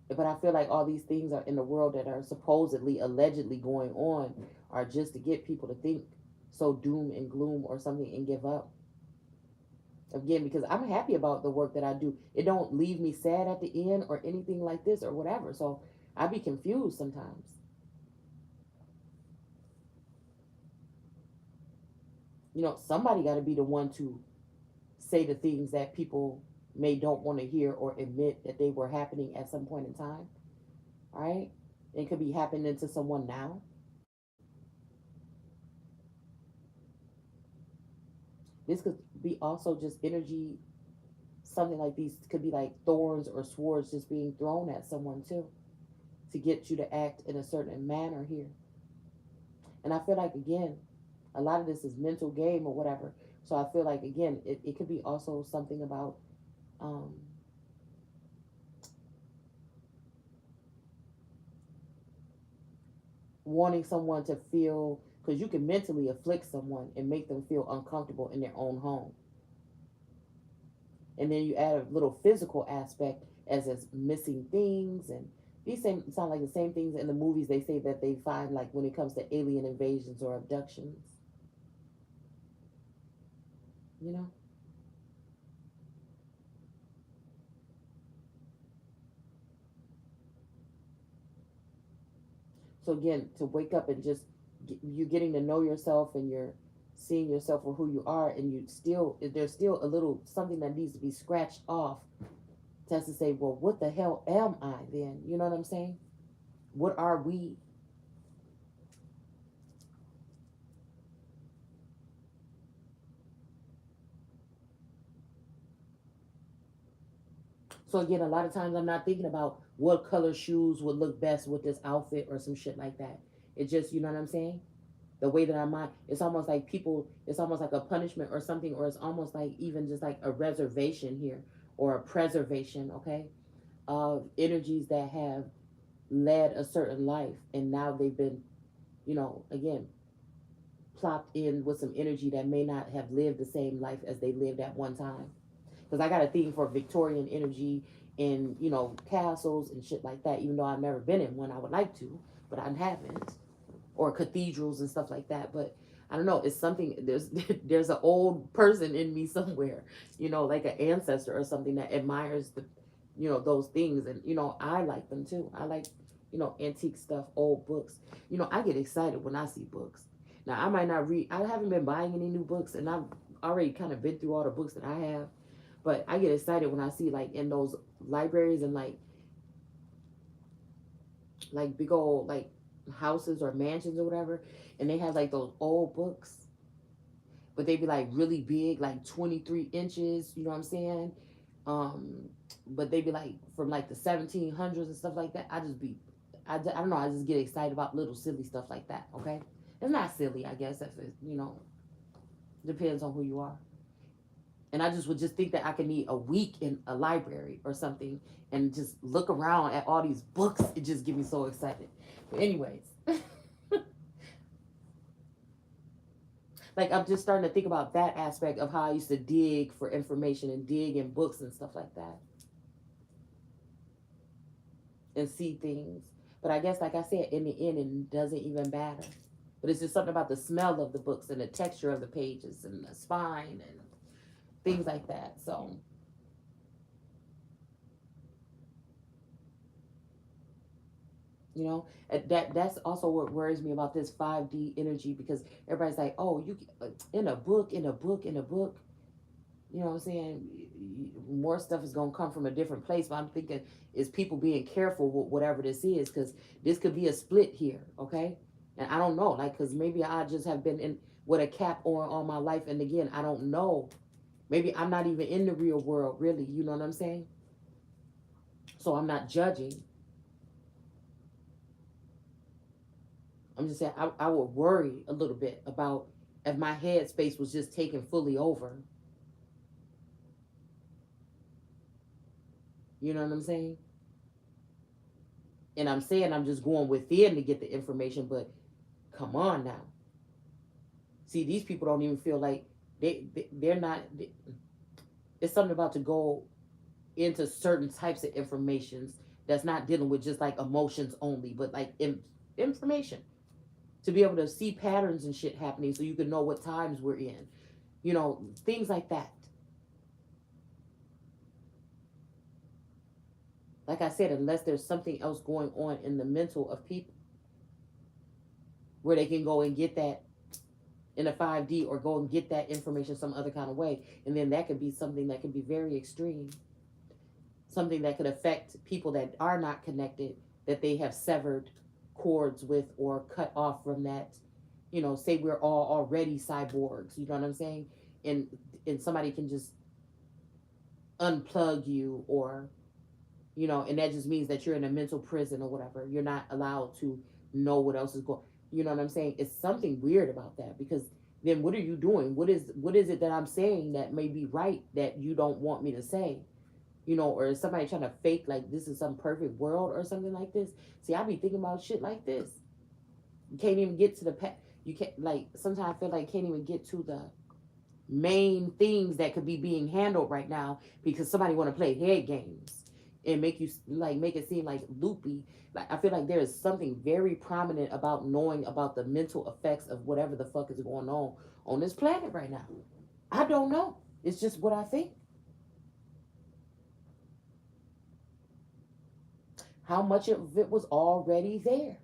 But I feel like all these things are in the world that are supposedly, allegedly going on are just to get people to think so doom and gloom or something and give up. Again, because I'm happy about the work that I do. It don't leave me sad at the end or anything like this or whatever. So I be confused sometimes. Somebody got to be the one to say the things that people may don't want to hear or admit that they were happening at some point in time. Right? It could be happening to someone now. This could be also just energy. Something like these could be like thorns or swords just being thrown at someone too, to get you to act in a certain manner here. And I feel like, again, a lot of this is mental game or whatever. So I feel like, again, it could be also something about um, wanting someone to feel, because you can mentally afflict someone and make them feel uncomfortable in their own home. And then you add a little physical aspect as missing things, and these same sound like the same things in the movies they say that they find, like when it comes to alien invasions or abductions, you know. So again, to wake up and just you getting to know yourself, and you're seeing yourself for who you are, and you still, there's still a little something that needs to be scratched off, just to say, well, what the hell am I then? You know what I'm saying? What are we? So again, a lot of times I'm not thinking about what color shoes would look best with this outfit or some shit like that. It just, you know what I'm saying? The way that I might, it's almost like people, it's almost like a punishment or something, or it's almost like even just like a reservation here, or a preservation, okay, of energies that have led a certain life, and now they've been, again, plopped in with some energy that may not have lived the same life as they lived at one time. Because I got a thing for Victorian energy in, castles and shit like that, even though I've never been in one. I would like to, but I haven't. Or cathedrals and stuff like that. But I don't know, it's something, there's an old person in me somewhere, like an ancestor or something that admires those things. And I like them too. I like antique stuff, old books. I get excited when I see books. Now I might not read, I haven't been buying any new books, and I've already kind of been through all the books that I have, but I get excited when I see, like, in those libraries, and like like big old like houses or mansions or whatever, and they have like those old books, but they be like really big, like 23 inches. You know what I'm saying? Um, but they be like from like the 1700s and stuff like that. I don't know. I just get excited about little silly stuff like that. Okay, it's not silly, I guess. That's it, depends on who you are. And I just would just think that I could need a week in a library or something and just look around at all these books. It just get me so excited. But anyways, like I'm just starting to think about that aspect of how I used to dig for information and dig in books and stuff like that and see things. But I guess, like I said, in the end, it doesn't even matter. But it's just something about the smell of the books and the texture of the pages and the spine and things like that. So, that's also what worries me about this 5D energy, because everybody's like, oh, you in a book, in a book, in a book. You know what I'm saying? More stuff is gonna come from a different place. But I'm thinking is people being careful with whatever this is, because this could be a split here, okay? And I don't know, like, because maybe I just have been in with a cap on all my life, and again, I don't know. Maybe I'm not even in the real world, really. You know what I'm saying? So I'm not judging. I'm just saying I would worry a little bit about if my headspace was just taken fully over. You know what I'm saying? And I'm saying I'm just going within to get the information, but come on now. See, these people don't even feel like they're not. It's something about to go into certain types of informations that's not dealing with just like emotions only, but like information to be able to see patterns and shit happening, so you can know what times we're in. Things like that. Like I said, unless there's something else going on in the mental of people where they can go and get that in a 5D or go and get that information some other kind of way. And then that could be something that could be very extreme, something that could affect people that are not connected, that they have severed cords with or cut off from that. Say we're all already cyborgs, you know what I'm saying? And somebody can just unplug you, or and that just means that you're in a mental prison or whatever. You're not allowed to know what else is going. You know what I'm saying? It's something weird about that, because then what are you doing? What is it that I'm saying that may be right that you don't want me to say? Or is somebody trying to fake like this is some perfect world or something like this? See, I be thinking about shit like this. You can't even get to the you can't, like, sometimes I feel like can't even get to the main things that could be being handled right now, because somebody want to play head games and make you like make it seem like loopy. Like, I feel like there is something very prominent about knowing about the mental effects of whatever the fuck is going on this planet right now. I don't know. It's just what I think. How much of it was already there?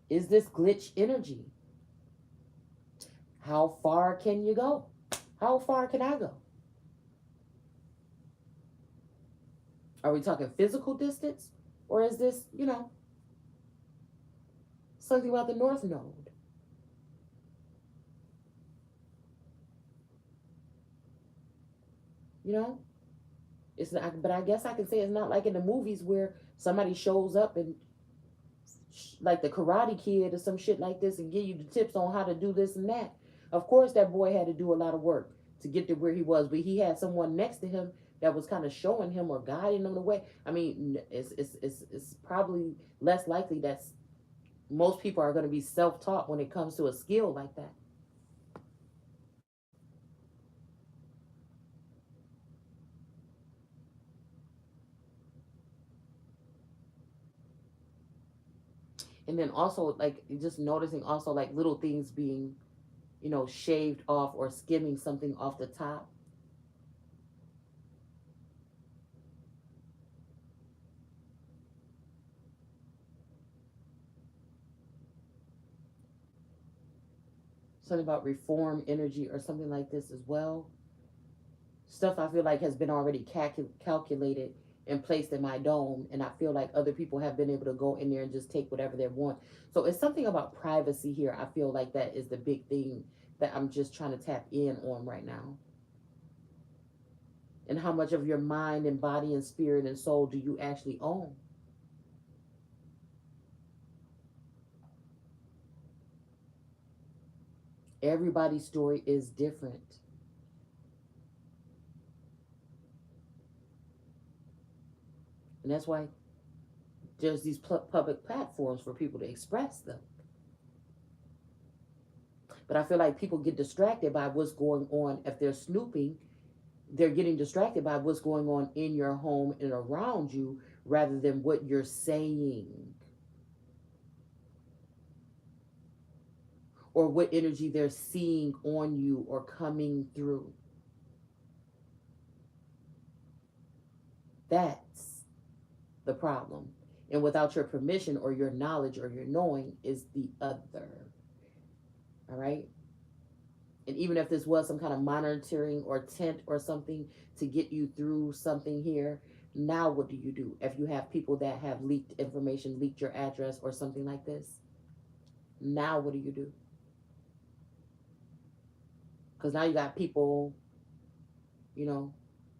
Is this glitch energy? How far can you go? How far can I go? Are we talking physical distance? Or is this, something about the North Node? You know? It's not, but I guess I can say it's not like in the movies where somebody shows up and like the Karate Kid or some shit like this and give you the tips on how to do this and that. Of course, that boy had to do a lot of work to get to where he was, but he had someone next to him that was kind of showing him or guiding him the way. I mean, it's probably less likely that most people are going to be self-taught when it comes to a skill like that. And then also, like, just noticing also like little things being, shaved off or skimming something off the top. Something about reform energy or something like this as well. Stuff I feel like has been already calculated and placed in my dome, and I feel like other people have been able to go in there and just take whatever they want. So it's something about privacy here. I feel like that is the big thing that I'm just trying to tap in on right now. And how much of your mind and body and spirit and soul do you actually own? Everybody's story is different. And that's why there's these public platforms for people to express them. But I feel like people get distracted by what's going on. If they're snooping, they're getting distracted by what's going on in your home and around you rather than what you're saying or what energy they're seeing on you or coming through. That's the problem. And without your permission or your knowledge or your knowing is the other. All right. And even if this was some kind of monitoring or tent or something to get you through something here, now what do you do? If you have people that have leaked information, leaked your address or something like this, now what do you do? Because now you got people, you know,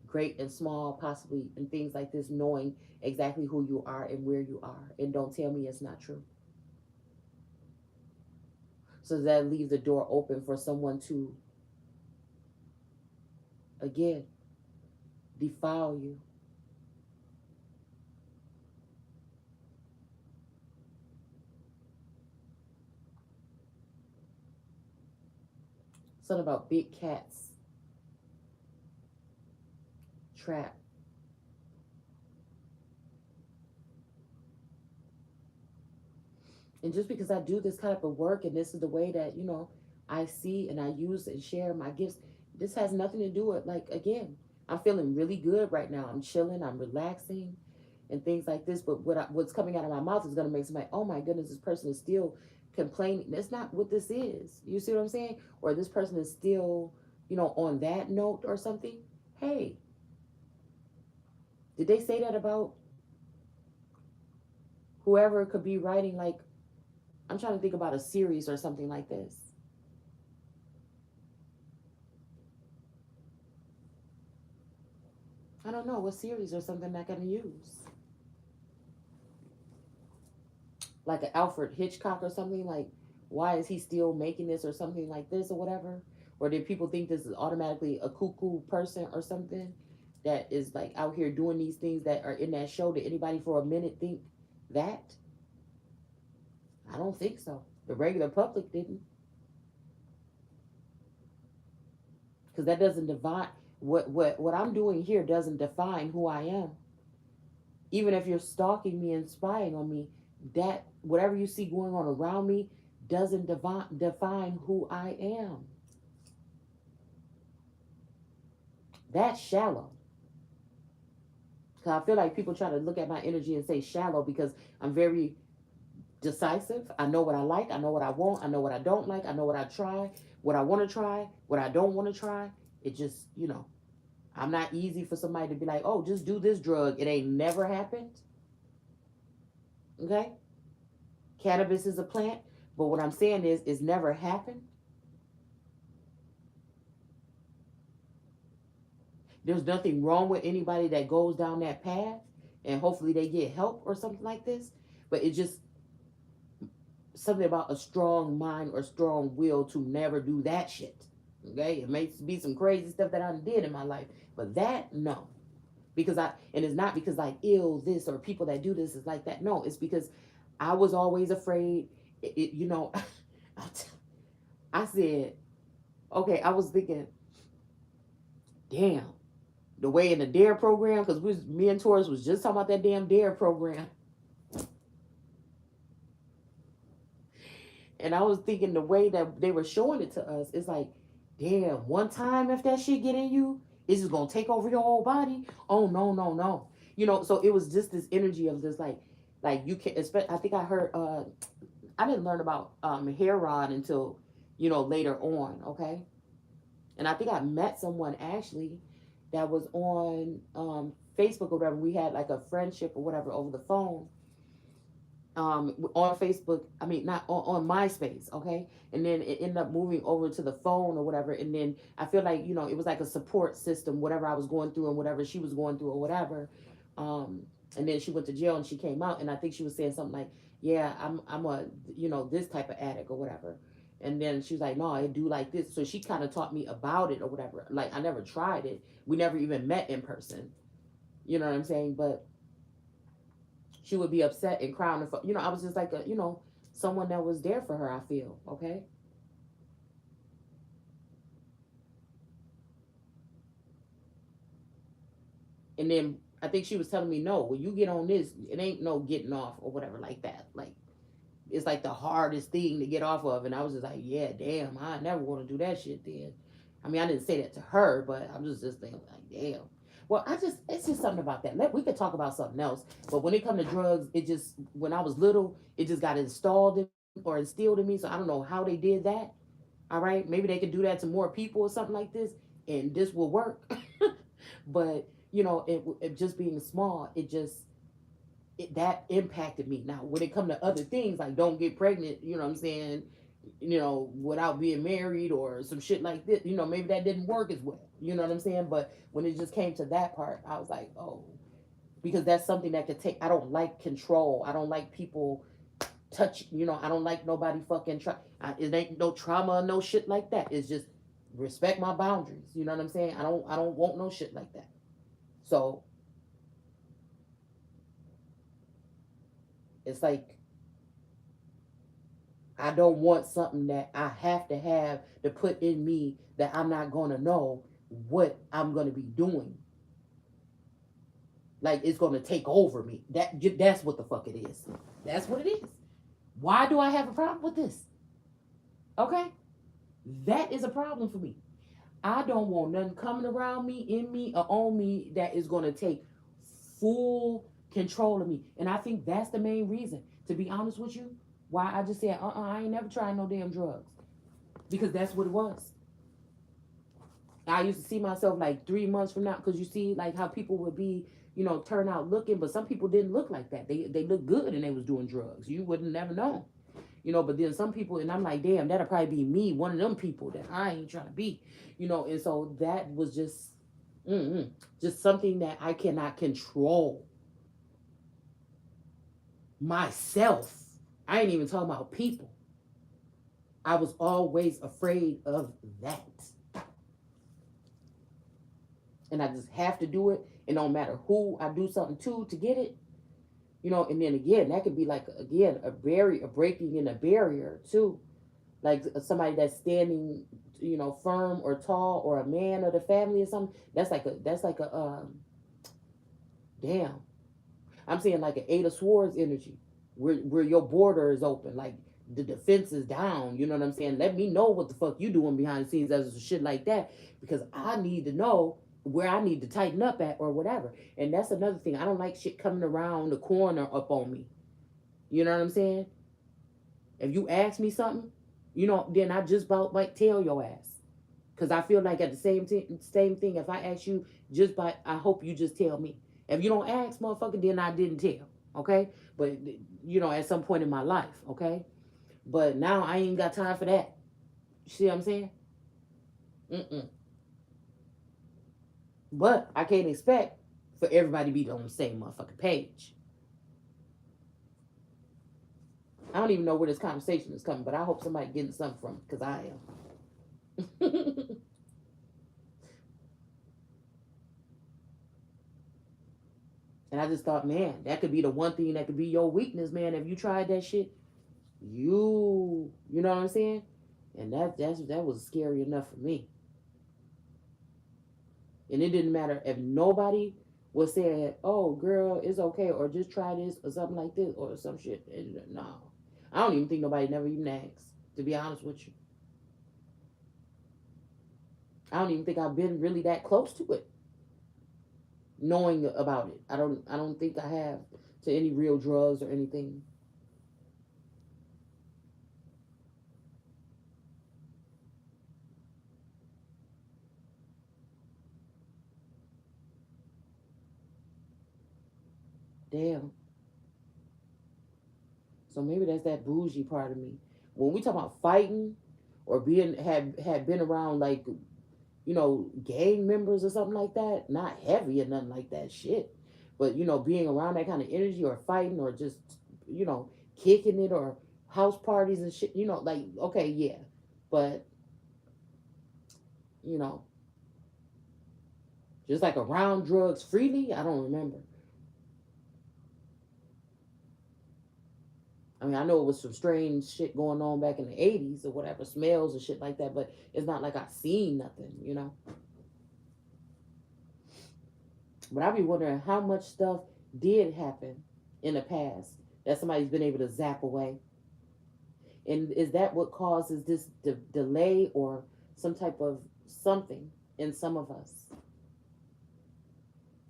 great and small, possibly, and things like this, knowing exactly who you are and where you are. And don't tell me it's not true. So that leaves the door open for someone to, again, defile you. Something about big cats trap. And just because I do this type of work and this is the way that, I see and I use and share my gifts, this has nothing to do with, like, again, I'm feeling really good right now. I'm chilling, I'm relaxing and things like this. But what's coming out of my mouth is going to make somebody, oh my goodness, this person is still complaining. That's not what this is. You see what I'm saying? Or this person is still, on that note or something. Hey, did they say that about whoever could be writing, like, I'm trying to think about a series or something like this. I don't know what series or something I can use. Like an Alfred Hitchcock or something, like, why is he still making this or something like this or whatever? Or did people think this is automatically a cuckoo person or something that is like out here doing these things that are in that show? Did anybody for a minute think that? I don't think so. The regular public didn't. Because that doesn't define what I'm doing here doesn't define who I am. Even if you're stalking me and spying on me, that whatever you see going on around me doesn't define who I am. That's shallow. Because I feel like people try to look at my energy and say shallow because I'm very decisive. I know what I like. I know what I want. I know what I don't like. I know what I try, what I want to try, what I don't want to try. It just, I'm not easy for somebody to be like, oh, just do this drug. It ain't never happened. Okay? Cannabis is a plant. But what I'm saying is, it's never happened. There's nothing wrong with anybody that goes down that path. And hopefully they get help or something like this. But it just, something about a strong mind or strong will to never do that shit. Okay? It may be some crazy stuff that I did in my life. But that, no. And it's not because like ill this or people that do this is like that. No, it's because I was always afraid. I said, okay, I was thinking, damn, the way in the DARE program, because me and Taurus was just talking about that damn DARE program. And I was thinking the way that they were showing it to us, it's like, damn, one time if that shit get in you, it's just gonna take over your whole body. Oh no, no, no. So it was just this energy of this like you can expect. I think I heard I didn't learn about hair rod until, later on, okay? And I think I met someone actually that was on Facebook or whatever. We had like a friendship or whatever over the phone, on Facebook. I mean, not on MySpace, okay. And then it ended up moving over to the phone or whatever. And then I feel like, it was like a support system, whatever I was going through and whatever she was going through or whatever. Um, and then she went to jail and she came out, and I think she was saying something like, "Yeah, I'm a this type of addict or whatever." And then she was like, "No, I do like this." So she kind of taught me about it or whatever. Like I never tried it. We never even met in person. You know what I'm saying? But she would be upset and cry on the phone. I was just like someone that was there for her. I feel okay. And then I think she was telling me, no, when you get on this, it ain't no getting off or whatever like that. Like it's like the hardest thing to get off of. And I was just like, yeah, damn, I never want to do that shit then. I mean, I didn't say that to her, but I was just thinking like, damn. Well, it's just something about that. We could talk about something else, but when it comes to drugs, it just, when I was little, it just got installed in or instilled in me. So I don't know how they did that. All right, maybe they could do that to more people or something like this, and this will work. But it just being small, that impacted me. Now, when it come to other things like don't get pregnant, you know what I'm saying, without being married or some shit like this, maybe that didn't work as well. You know what I'm saying? But when it just came to that part, I was like, oh, because that's something that could take. I don't like control. I don't like people touch. I don't like nobody fucking try. It ain't no trauma, no shit like that. It's just respect my boundaries. You know what I'm saying? I don't want no shit like that. So it's like I don't want something that I have to put in me that I'm not gonna know what I'm gonna be doing. Like it's gonna take over me. That's what the fuck it is. That's what it is. Why do I have a problem with this? Okay, that is a problem for me. I don't want nothing coming around me, in me, or on me that is gonna take full control of me. And I think that's the main reason, to be honest with you, why I just said, I ain't never tried no damn drugs. Because that's what it was. I used to see myself like 3 months from now, because you see like how people would be, turn out looking, but some people didn't look like that. They looked good and they was doing drugs. You wouldn't never know. But then some people, and I'm like, damn, that'll probably be me, one of them people that I ain't trying to be, and so that was just something that I cannot control myself. I ain't even talking about people. I was always afraid of that. And I just have to do it. And no matter who I do something to get it, and then again, that could be like, again, a breaking in a barrier too. Like somebody that's standing, firm or tall, or a man of the family or something. That's like a damn. I'm saying like an Eight of Swords energy, where your border is open, like the defense is down. You know what I'm saying? Let me know what the fuck you doing behind the scenes as shit like that, because I need to know where I need to tighten up at or whatever. And that's another thing. I don't like shit coming around the corner up on me. You know what I'm saying? If you ask me something, then I just about might tell your ass. Cause I feel like at the same thing. If I ask you, I hope you just tell me. If you don't ask, motherfucker, then I didn't tell. Okay, but at some point in my life, okay. But now I ain't got time for that. You see what I'm saying? Mm-mm. But I can't expect for everybody to be on the same motherfucking page. I don't even know where this conversation is coming, but I hope somebody getting something from it, because I am. And I just thought, man, that could be the one thing that could be your weakness, man. If you tried that shit, you know what I'm saying? And that was scary enough for me. And it didn't matter if nobody was saying, "Oh, girl, it's okay," or "just try this," or something like this, or some shit. And no, I don't even think nobody never even asked. To be honest with you, I don't even think I've been really that close to it, knowing about it. I don't think I have, to any real drugs or anything. Damn. So maybe that's that bougie part of me. When we talk about fighting or being had been around like gang members or something like that, not heavy or nothing like that shit, but being around that kind of energy or fighting or just you know kicking it or house parties and shit, like okay, yeah, but you know just like around drugs freely, I don't remember. I mean, I know it was some strange shit going on back in the 80s or whatever, smells and shit like that, but it's not like I seen nothing. But I be wondering how much stuff did happen in the past that somebody's been able to zap away. And is that what causes this delay or some type of something in some of us?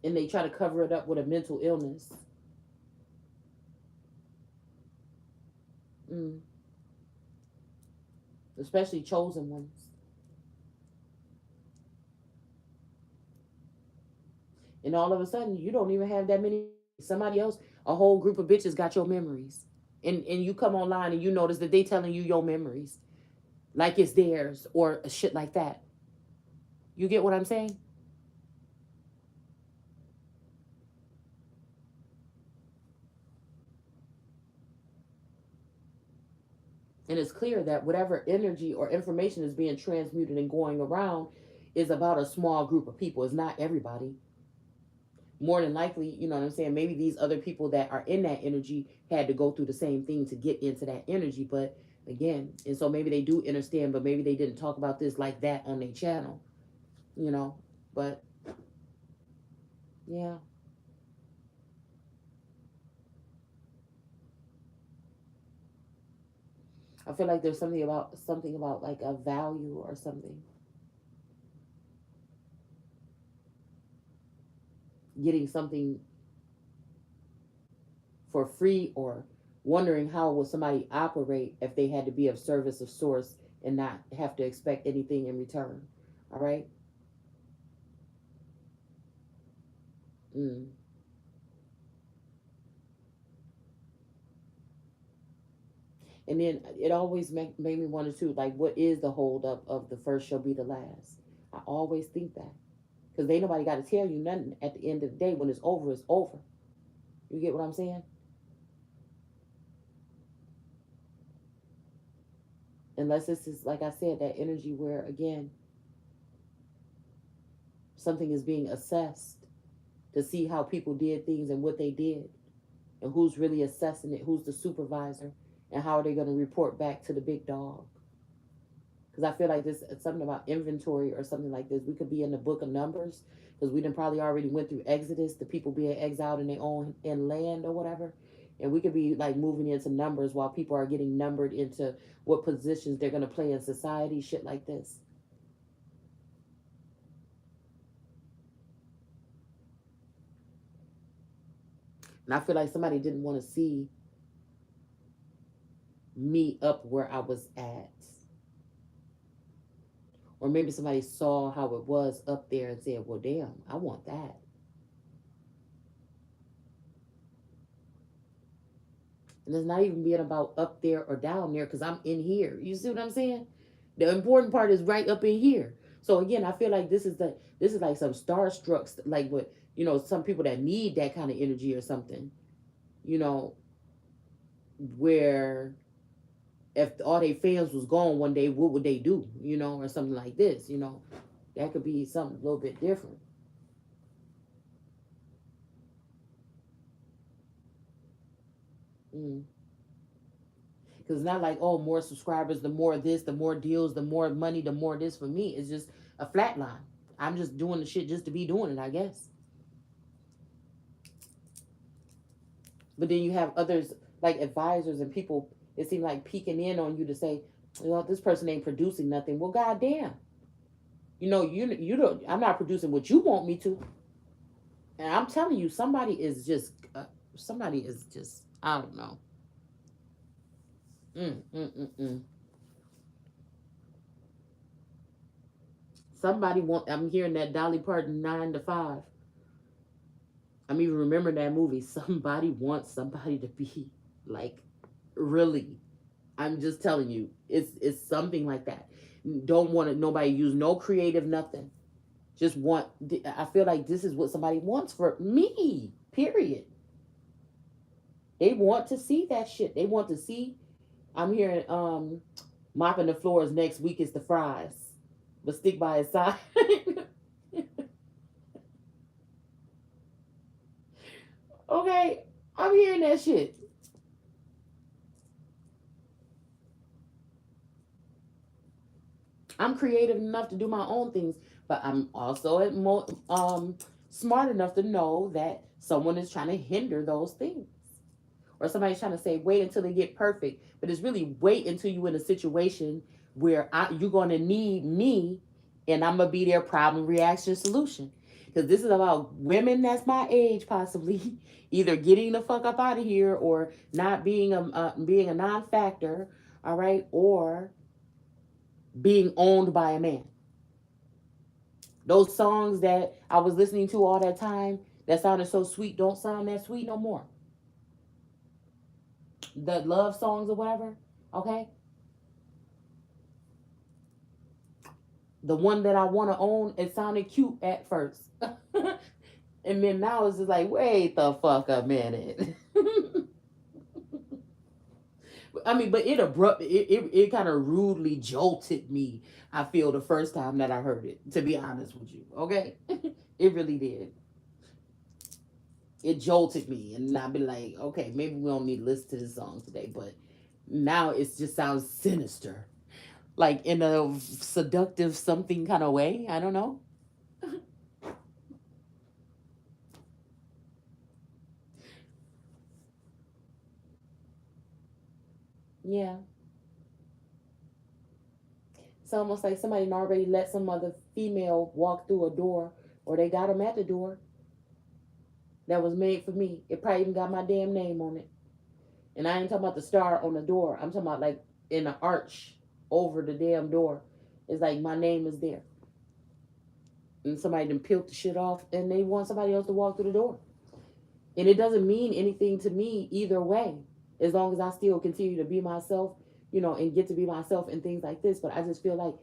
And they try to cover it up with a mental illness. Mm. Especially chosen ones. And all of a sudden, you don't even have that many memories. Somebody else, a whole group of bitches got your memories. And you come online and you notice that they telling you your memories like it's theirs or shit like that. You get what I'm saying? And it's clear that whatever energy or information is being transmuted and going around is about a small group of people. It's not everybody. More than likely, you know what I'm saying? Maybe these other people that are in that energy had to go through the same thing to get into that energy. But again, and so maybe they do understand, but maybe they didn't talk about this like that on their channel, you know? But yeah, I feel like there's something about like a value or something. Getting something for free or wondering how would somebody operate if they had to be of service of source and not have to expect anything in return. All right. Mm. And then it always made me wonder too, like what is the hold up of the first shall be the last? I always think that because ain't nobody got to tell you nothing at the end of the day. When it's over, it's over. You get what I'm saying? Unless this is like I said, that energy where again something is being assessed to see how people did things and what they did and who's really assessing it, who's the supervisor, and how are they going to report back to the big dog. Because I feel like this something about inventory or something like this. We could be in the book of Numbers because we done probably already went through Exodus, the people being exiled in their own in land or whatever. And we could be like moving into Numbers while people are getting numbered into what positions they're going to play in society, shit like this. And I feel like somebody didn't want to see me up where I was at. Or maybe somebody saw how it was up there and said, well, damn, I want that. And it's not even being about up there or down there because I'm in here. You see what I'm saying? The important part is right up in here. So again, I feel like this is like some starstruck, like what, some people that need that kind of energy or something, you know, where if all their fans was gone one day, what would they do? Or something like this. That could be something a little bit different. Mm. Because it's not like, oh, more subscribers, the more this, the more deals, the more money, the more this for me. It's just a flat line. I'm just doing the shit just to be doing it, I guess. But then you have others like advisors and people, it seems like peeking in on you to say, well, this person ain't producing nothing. Well, goddamn. You don't. I'm not producing what you want me to, and I'm telling you, somebody is just, I don't know. Mm, mm, mm, mm. Somebody want. I'm hearing that Dolly Parton 9 to 5. I'm even remembering that movie. Somebody wants somebody to be like, really. I'm just telling you, it's something like that. Don't want to nobody use no creative nothing. Just want. I feel like this is what somebody wants for me. Period. They want to see that shit. They want to see. I'm hearing mopping the floors next week is the fries, but stick by his side. Okay, I'm hearing that shit. I'm creative enough to do my own things, but I'm also smart enough to know that someone is trying to hinder those things. Or somebody's trying to say wait until they get perfect, but it's really wait until you're in a situation where you're going to need me, and I'm going to be their problem reaction solution. Because this is about women that's my age, possibly either getting the fuck up out of here or not being a non-factor, all right, or being owned by a man. Those songs that I was listening to all that time that sounded so sweet don't sound that sweet no more. The love songs or whatever, okay? The one that I want to own, it sounded cute at first. And then now it's just like, wait the fuck a minute. I mean, but it kind of rudely jolted me. I feel the first time that I heard it, to be honest with you. Okay? It really did. It jolted me, and I've been like, okay, maybe we don't need to listen to this song today, but now it just sounds sinister, like in a seductive something kind of way. I don't know. Yeah, it's almost like somebody already let some other female walk through a door, or they got them at the door that was made for me. It probably even got my damn name on it, and I ain't talking about the star on the door. I'm talking about like in an arch over the damn door. It's like my name is there, and somebody done peeled the shit off, and they want somebody else to walk through the door. And it doesn't mean anything to me either way, as long as I still continue to be myself, and get to be myself and things like this. But I just feel like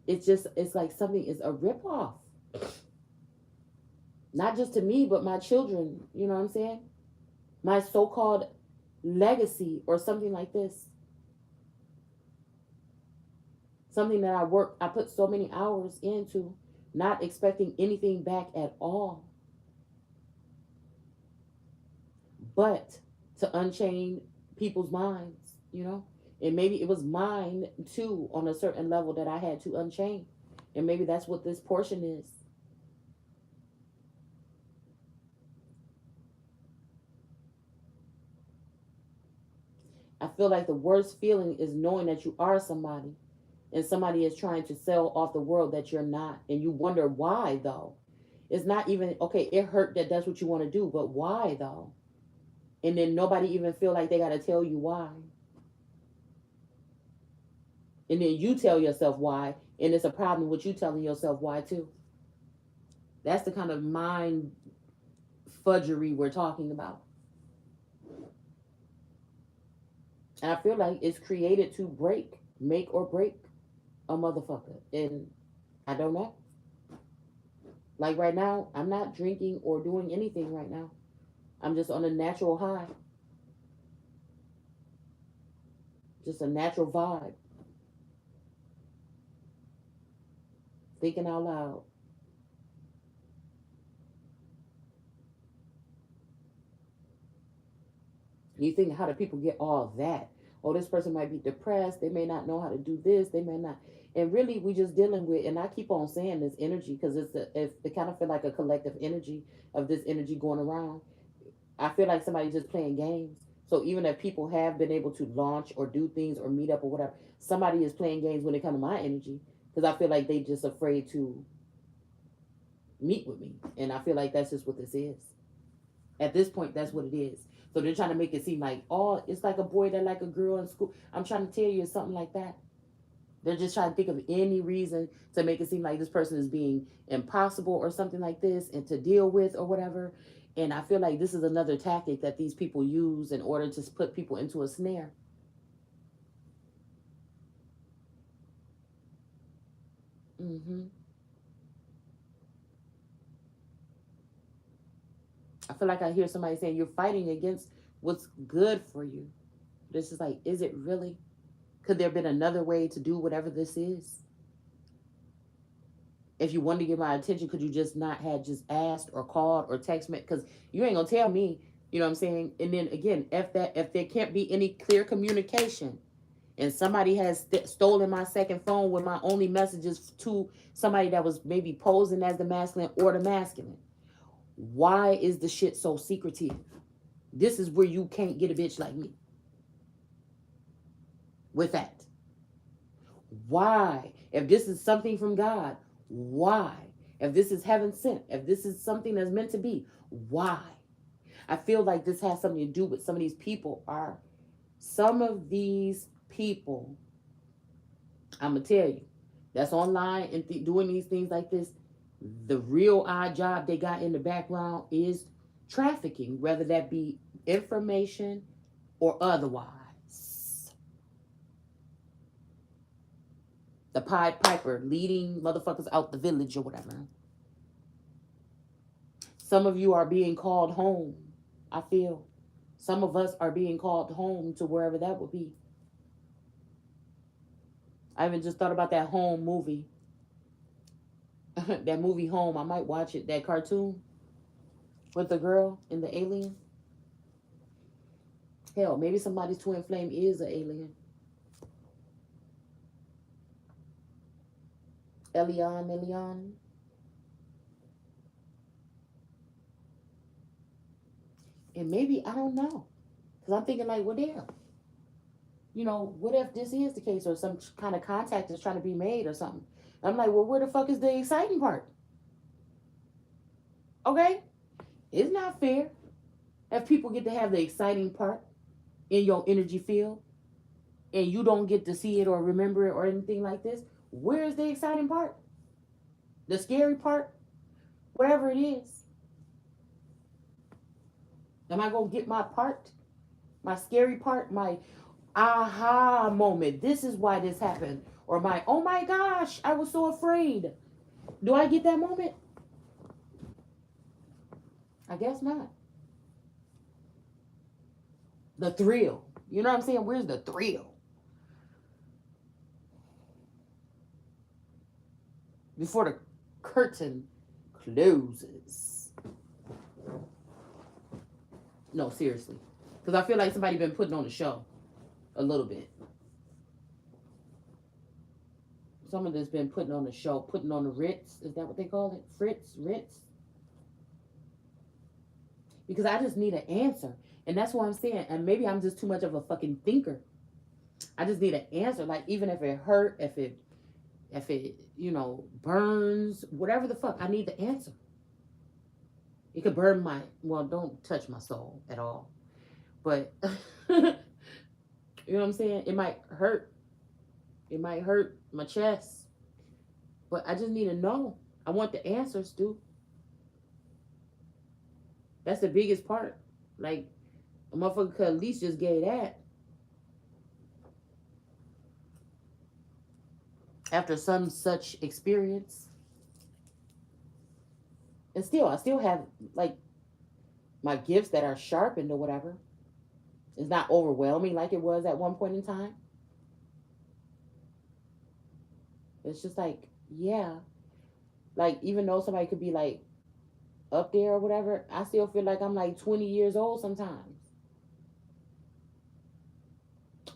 it's like something is a ripoff, not just to me, but my children. You know what I'm saying? My so-called legacy or something like this, something that I put so many hours into, not expecting anything back at all, but to unchain people's minds. And maybe it was mine too on a certain level that I had to unchain. And maybe that's what this portion is. I feel like the worst feeling is knowing that you are somebody and somebody is trying to sell off the world that you're not. And you wonder why, though. It's not even, okay, it hurt that that's what you want to do, but why, though? And then nobody even feel like they got to tell you why. And then you tell yourself why. And it's a problem with you telling yourself why, too. That's the kind of mind fudgery we're talking about. And I feel like it's created to make or break a motherfucker. And I don't know. Like right now, I'm not drinking or doing anything right now. I'm just on a natural high, just a natural vibe, thinking out loud. You think, how do people get all that? Oh, this person might be depressed. They may not know how to do this. They may not. And really, we just dealing with, and I keep on saying this energy because it kind of feel like a collective energy of this energy going around. I feel like somebody just playing games. So even if people have been able to launch or do things or meet up or whatever, somebody is playing games when it comes to my energy because I feel like they just afraid to meet with me, and I feel like that's just what this is. At this point, that's what it is. So they're trying to make it seem like, oh, it's like a boy that like a girl in school. I'm trying to tell you it's something like that. They're just trying to think of any reason to make it seem like this person is being impossible or something like this and to deal with or whatever. And I feel like this is another tactic that these people use in order to put people into a snare. Hmm. I feel like I hear somebody saying you're fighting against what's good for you. This is like, is it really? Could there have been another way to do whatever this is? If you wanted to get my attention, could you just not had just asked or called or text me? Because you ain't gonna tell me, you know what I'm saying? And then again, if there can't be any clear communication, and somebody has stolen my second phone with my only messages to somebody that was maybe posing as the masculine or the masculine, why is the shit so secretive? This is where you can't get a bitch like me with that. Why? If this is something from God, why? If this is heaven sent, if this is something that's meant to be, why? I feel like this has something to do with some of these people are, some of these people, I'm going to tell you, that's online and doing these things like this, the real odd job they got in the background is trafficking, whether that be information or otherwise. The Pied Piper leading motherfuckers out the village or whatever. Some of you are being called home. I feel some of us are being called home to wherever that would be. I even just thought about that Home movie. That movie Home. I might watch it. That cartoon with the girl and the alien. Hell, maybe somebody's twin flame is an alien. Elion. And maybe, I don't know. Because I'm thinking, like, well, damn. What if this is the case or some kind of contact is trying to be made or something? I'm like, well, where the fuck is the exciting part? Okay? It's not fair if people get to have the exciting part in your energy field and you don't get to see it or remember it or anything like this. Where's the exciting part? The scary part? Whatever it is. Am I going to get my part? My scary part? My aha moment. This is why this happened. Or my, oh my gosh, I was so afraid. Do I get that moment? I guess not. The thrill. You know what I'm saying? Where's the thrill? Before the curtain closes. No, seriously. Because I feel like somebody been putting on the show a little bit. Some of this been putting on the show, putting on the Ritz. Is that what they call it? Ritz? Because I just need an answer. And that's what I'm saying. And maybe I'm just too much of a fucking thinker. I just need an answer. Like, even if it hurt, if it burns, whatever the fuck, I need the answer. It could burn don't touch my soul at all. But, you know what I'm saying? It might hurt. It might hurt my chest. But I just need to know. I want the answers, dude. That's the biggest part. Like, a motherfucker could at least just get that. After some such experience. And still, I still have, like, my gifts that are sharpened or whatever. It's not overwhelming like it was at one point in time. It's just like, yeah. Like, even though somebody could be, like, up there or whatever, I still feel like I'm, like, 20 years old sometimes.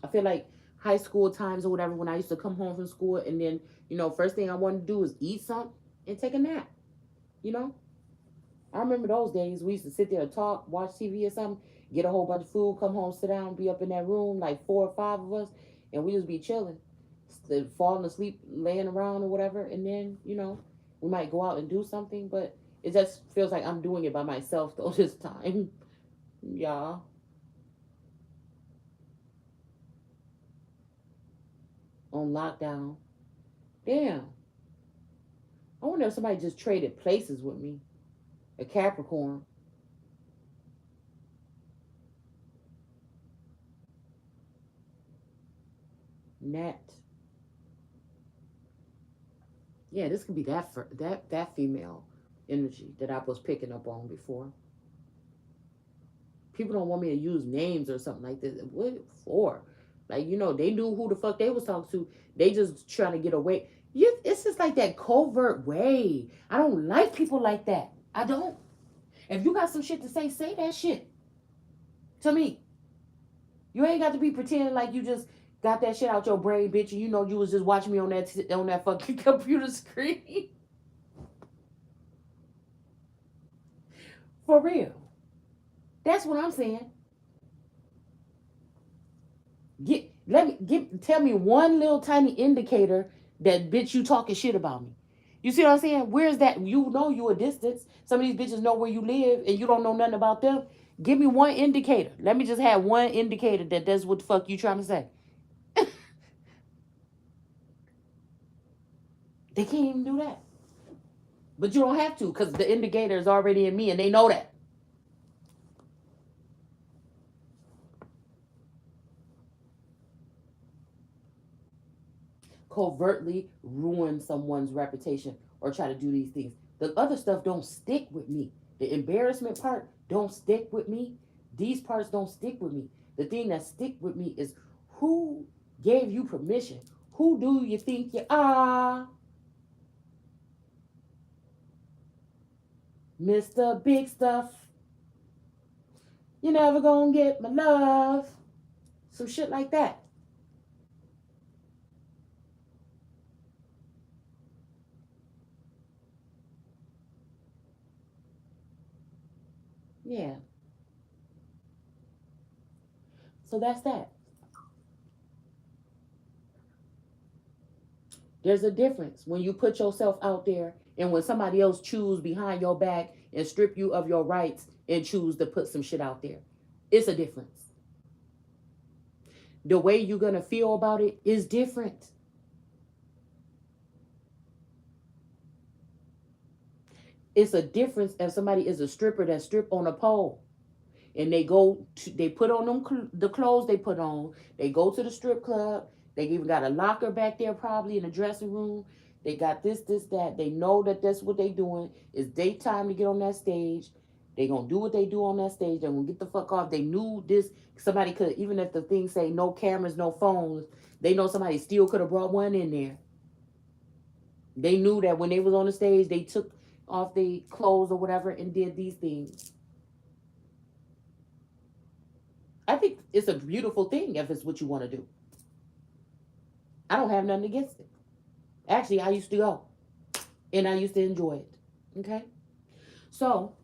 I feel like high school times or whatever, when I used to come home from school and then, first thing I wanted to do is eat something and take a nap. I remember those days. We used to sit there and talk, watch TV or something, get a whole bunch of food, come home, sit down, be up in that room, like 4 or 5 of us, and we just be chilling, falling asleep, laying around or whatever. And then, we might go out and do something, but it just feels like I'm doing it by myself though this time. Yeah. On lockdown. Damn. I wonder if somebody just traded places with me. A Capricorn. Nat. Yeah, this could be that for that female energy that I was picking up on before. People don't want me to use names or something like this. What for? Like, they knew who the fuck they was talking to. They just trying to get away. It's just like that covert way. I don't like people like that. I don't. If you got some shit to say that shit to me. You ain't got to be pretending like you just got that shit out your brain, bitch, and you was just watching me on that fucking computer screen. For real. That's what I'm saying. Tell me one little tiny indicator that bitch you talking shit about me. You see what I'm saying? Where's that? You a distance. Some of these bitches know where you live and you don't know nothing about them. Give me one indicator. Let me just have one indicator that that's what the fuck you trying to say. They can't even do that. But you don't have to because the indicator is already in me and they know that. Covertly ruin someone's reputation or try to do these things. The other stuff don't stick with me. The embarrassment part don't stick with me. These parts don't stick with me. The thing that stick with me is who gave you permission? Who do you think you are? Mr. Big Stuff. You're never gonna get my love. Some shit like that. Yeah. So that's that. There's a difference when you put yourself out there and when somebody else choose behind your back and strip you of your rights and choose to put some shit out there. It's a difference. The way you're gonna feel about it is different. It's a difference if somebody is a stripper that strip on a pole and they put on the clothes they put on. They go to the strip club. They even got a locker back there probably in the dressing room. They got this, that. They know that that's what they doing. It's daytime to get on that stage. They gonna do what they do on that stage. They gonna get the fuck off. They knew this. Somebody could, even if the thing say no cameras, no phones, they know somebody still could have brought one in there. They knew that when they was on the stage, they took off their clothes or whatever and did these things. I think it's a beautiful thing if it's what you want to do. I don't have nothing against it. Actually, I used to go and I used to enjoy it. Okay? So,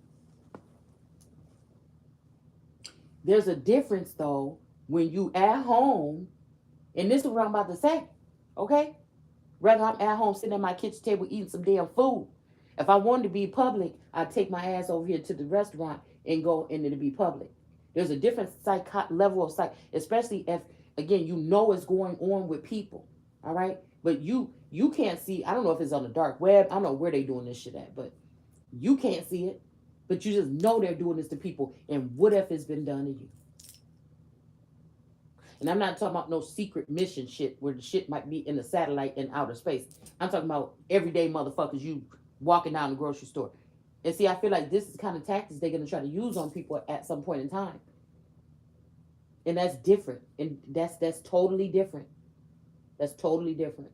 there's a difference though when you at home, and this is what I'm about to say. Okay? Rather, I'm at home sitting at my kitchen table eating some damn food. If I wanted to be public, I'd take my ass over here to the restaurant and go and it'd be public. There's a different level of psych, especially if again you know it's going on with people. All right, but you can't see. I don't know if it's on the dark web. I don't know where they doing this shit at, but you can't see it. But you just know they're doing this to people. And what if it's been done to you? And I'm not talking about no secret mission shit where the shit might be in the satellite in outer space. I'm talking about everyday motherfuckers you walking down the grocery store. And see, I feel like this is the kind of tactics they're gonna try to use on people at some point in time. And that's different. And that's totally different. That's totally different.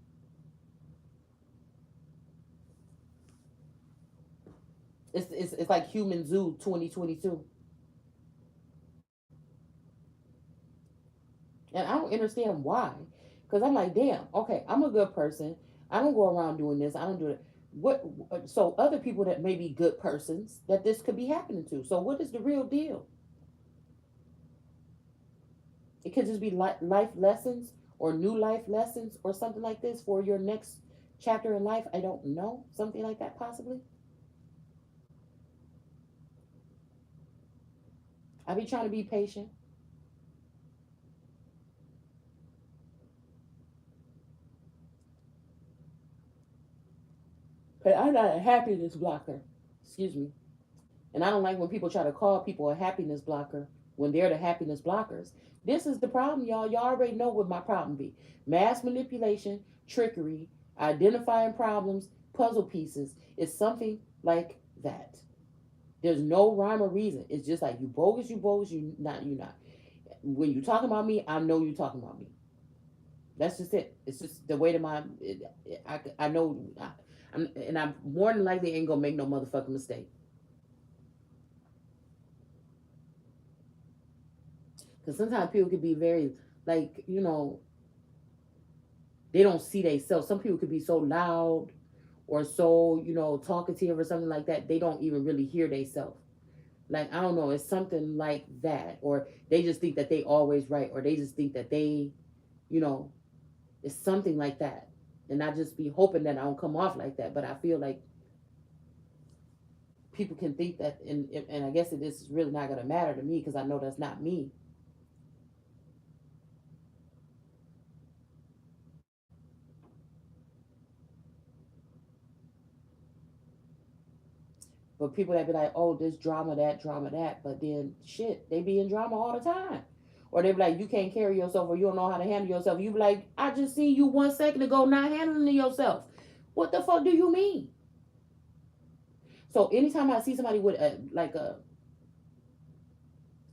It's like Human Zoo 2022. And I don't understand why. Because I'm like, damn, okay, I'm a good person. I don't go around doing this. I don't do it. What? So other people that may be good persons that this could be happening to. So what is the real deal? It could just be life lessons or new life lessons or something like this for your next chapter in life. I don't know. Something like that possibly. I be trying to be patient. But I'm not a happiness blocker. Excuse me. And I don't like when people try to call people a happiness blocker. when they're the happiness blockers. This is the problem, y'all. Y'all already know what my problem be. Mass manipulation, trickery, identifying problems, puzzle pieces. It's something like that. There's no rhyme or reason. It's just like you bogus, you not. When you talking about me, I know you talking about me. That's just it. It's just the way to my. I know, and I'm more than likely ain't gonna make no motherfucking mistake. Because sometimes people can be very like they don't see themselves. Some people could be so loud or so talkative or something like that. They don't even really hear themselves. Like I don't know, it's something like that, or they just think that they always right, or they just think that they, you know, it's something like that. And I just be hoping that I don't come off like that. But I feel like people can think that, and I guess it is really not gonna matter to me because I know that's not me. But people that be like, oh, this drama, that, but then shit, they be in drama all the time. Or they be like, you can't carry yourself or you don't know how to handle yourself. You be like, I just seen you 1 second ago not handling yourself. What the fuck do you mean? So anytime I see somebody with a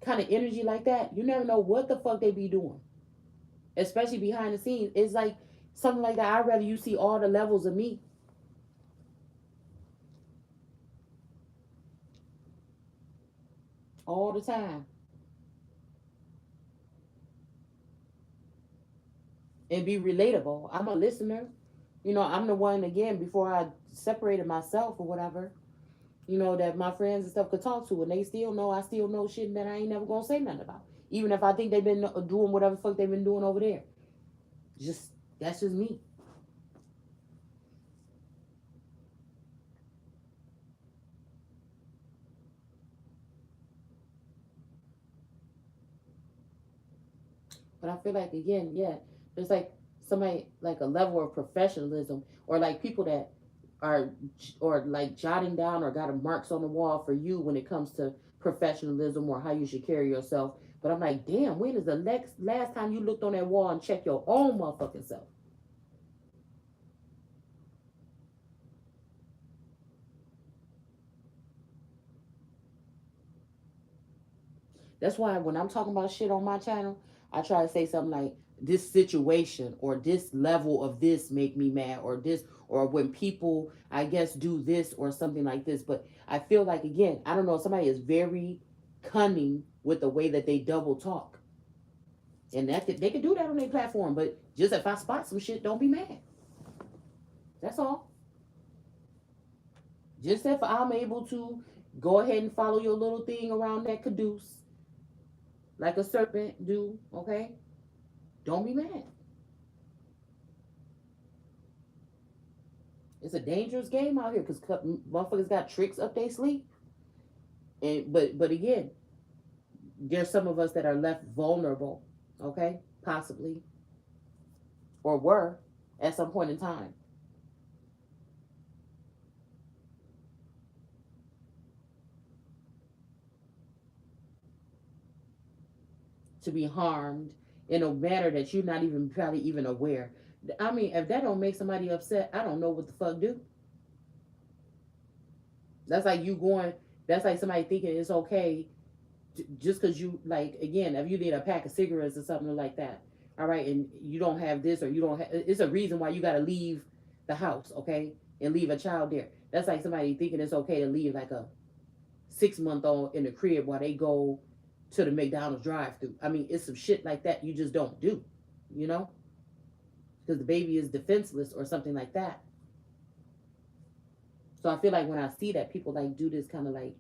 kind of energy like that, you never know what the fuck they be doing. Especially behind the scenes. It's like something like that. I'd rather you see all the levels of me all the time and be relatable. I'm a listener. I'm the one again before I separated myself or whatever. That my friends and stuff could talk to, and they still know I still know shit that I ain't never gonna say nothing about. Even if I think they've been doing whatever the fuck they've been doing over there. Just that's just me. But I feel like again, yeah, there's like somebody like a level of professionalism, or like people that are or like jotting down or got a marks on the wall for you when it comes to professionalism or how you should carry yourself. But I'm like, damn, when is the last time you looked on that wall and checked your own motherfucking self? That's why when I'm talking about shit on my channel, I try to say something like this situation or this level of this make me mad, or this, or when people I guess do this or something like this. But I feel like again, I don't know, somebody is very cunning with the way that they double talk. And they could do that on their platform, but just if I spot some shit, don't be mad. That's all. Just if I'm able to go ahead and follow your little thing around that caduce, like a serpent do, okay? Don't be mad. It's a dangerous game out here because motherfuckers got tricks up their sleeve. And but again, there's some of us that are left vulnerable, okay, possibly, or were at some point in time, to be harmed in a manner that you're not even probably even aware. I mean, if that don't make somebody upset, I don't know what the fuck do. That's like you going. That's like somebody thinking it's okay just because you like again, if you need a pack of cigarettes or something like that, all right, and you don't have this or you don't have, it's a reason why you got to leave the house, okay, and leave a child there. That's like somebody thinking it's okay to leave like a 6 month old in the crib while they go to the McDonald's drive through. I mean, it's some shit like that you just don't do, you know, because the baby is defenseless or something like that. So I feel like when I see that people like do this kind of like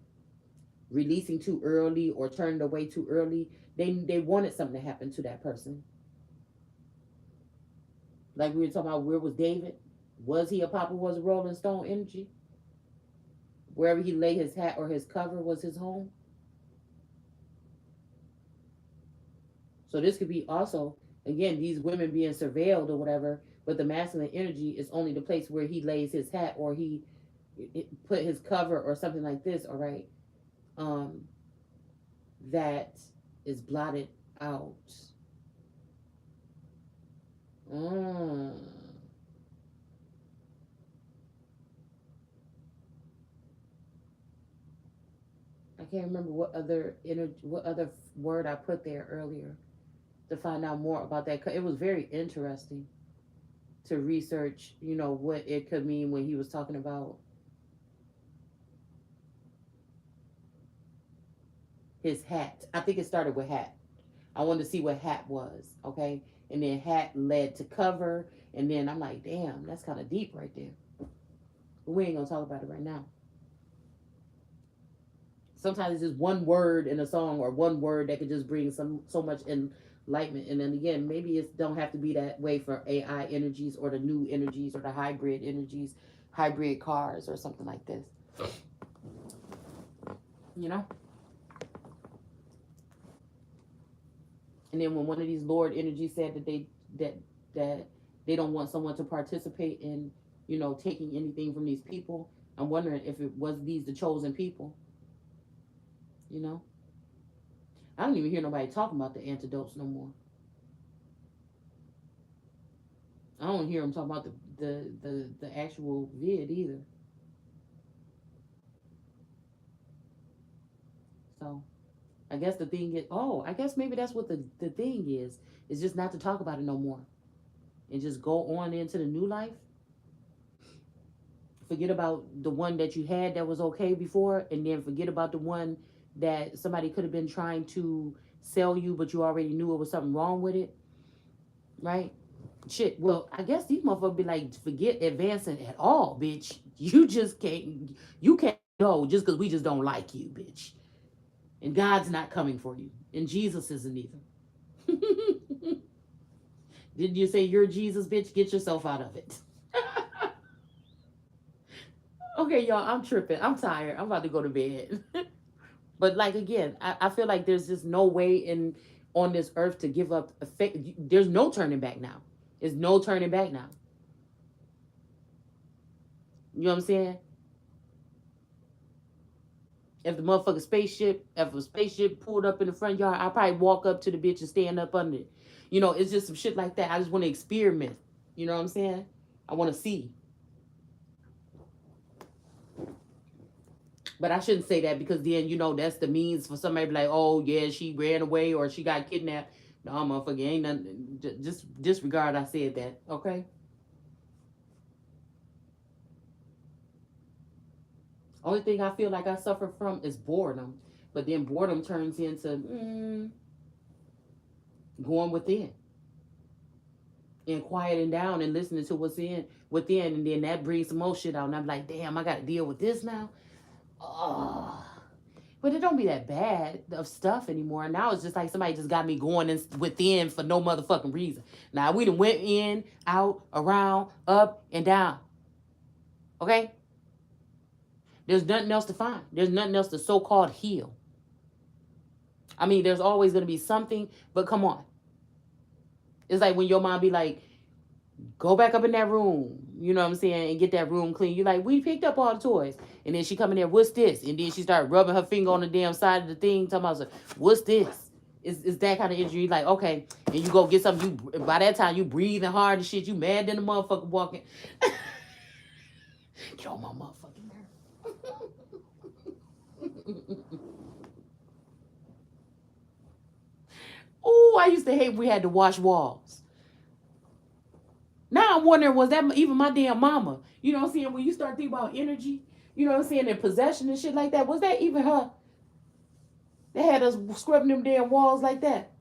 releasing too early or turning away too early, they wanted something to happen to that person. Like we were talking about, where was David? Was he a Papa was a Rolling Stone energy? Wherever he lay his hat or his cover was his home. So this could be also again these women being surveilled or whatever, but the masculine energy is only the place where he lays his hat or he put his cover or something like this. All right, um, that is blotted out. Mm. I can't remember what other word I put there earlier to find out more about that. It was very interesting to research, what it could mean when he was talking about his hat. I think it started with hat. I wanted to see what hat was, okay? And then hat led to cover, and then I'm like, damn, that's kind of deep right there. But we ain't gonna talk about it right now. Sometimes it's just one word in a song or one word that could just bring so much enlightenment. And then again, maybe it don't have to be that way for AI energies or the new energies or the hybrid energies, hybrid cars or something like this. You know. And then when one of these Lord energies said that they don't want someone to participate in, taking anything from these people, I'm wondering if it was these the chosen people. You know, I don't even hear nobody talking about the antidotes no more. I don't hear them talking about the actual vid either. So I guess the thing is, oh, I guess maybe that's what the thing is just not to talk about it no more and just go on into the new life. Forget about the one that you had that was okay before, and then forget about the one that somebody could have been trying to sell you, but you already knew it was something wrong with it, right? Shit. Well, I guess these motherfuckers be like, forget advancing at all, bitch. You just can't. You can't go just because we just don't like you, bitch. And God's not coming for you, and Jesus isn't either. Did you say you're Jesus, bitch? Get yourself out of it. Okay, y'all, I'm tripping. I'm tired. I'm about to go to bed. But like again, I feel like there's just no way in on this earth to give up. There's no turning back now. There's no turning back now. You know what I'm saying? If a spaceship pulled up in the front yard, I'd probably walk up to the bitch and stand up under it. It's just some shit like that. I just want to experiment. You know what I'm saying? I want to see. But I shouldn't say that because then, that's the means for somebody to be like, oh, yeah, she ran away or she got kidnapped. No, motherfucker, ain't nothing. Just disregard I said that, okay? Only thing I feel like I suffer from is boredom. But then boredom turns into going within and quieting down and listening to what's in within. And then that brings some more shit out. And I'm like, damn, I got to deal with this now. Oh. But it don't be that bad of stuff anymore. Now it's just like somebody just got me going within for no motherfucking reason. Now we done went in, out, around, up, and down. Okay? There's nothing else to find. There's nothing else to so-called heal. I mean, there's always going to be something, but come on. It's like when your mom be like, go back up in that room, you know what I'm saying, and get that room clean. You like, we picked up all the toys. And then she come in there, what's this? And then she start rubbing her finger on the damn side of the thing, talking about, what's this? It's that kind of injury. Like, okay, and you go get something. You by that time you breathing hard and shit. You mad than the motherfucker walking. Get on my motherfucking nerve. Oh, I used to hate we had to wash walls. Now I'm wondering, was that even my damn mama? You know what I'm saying? When you start thinking about energy, you know what I'm saying, and possession and shit like that, was that even her that had us scrubbing them damn walls like that?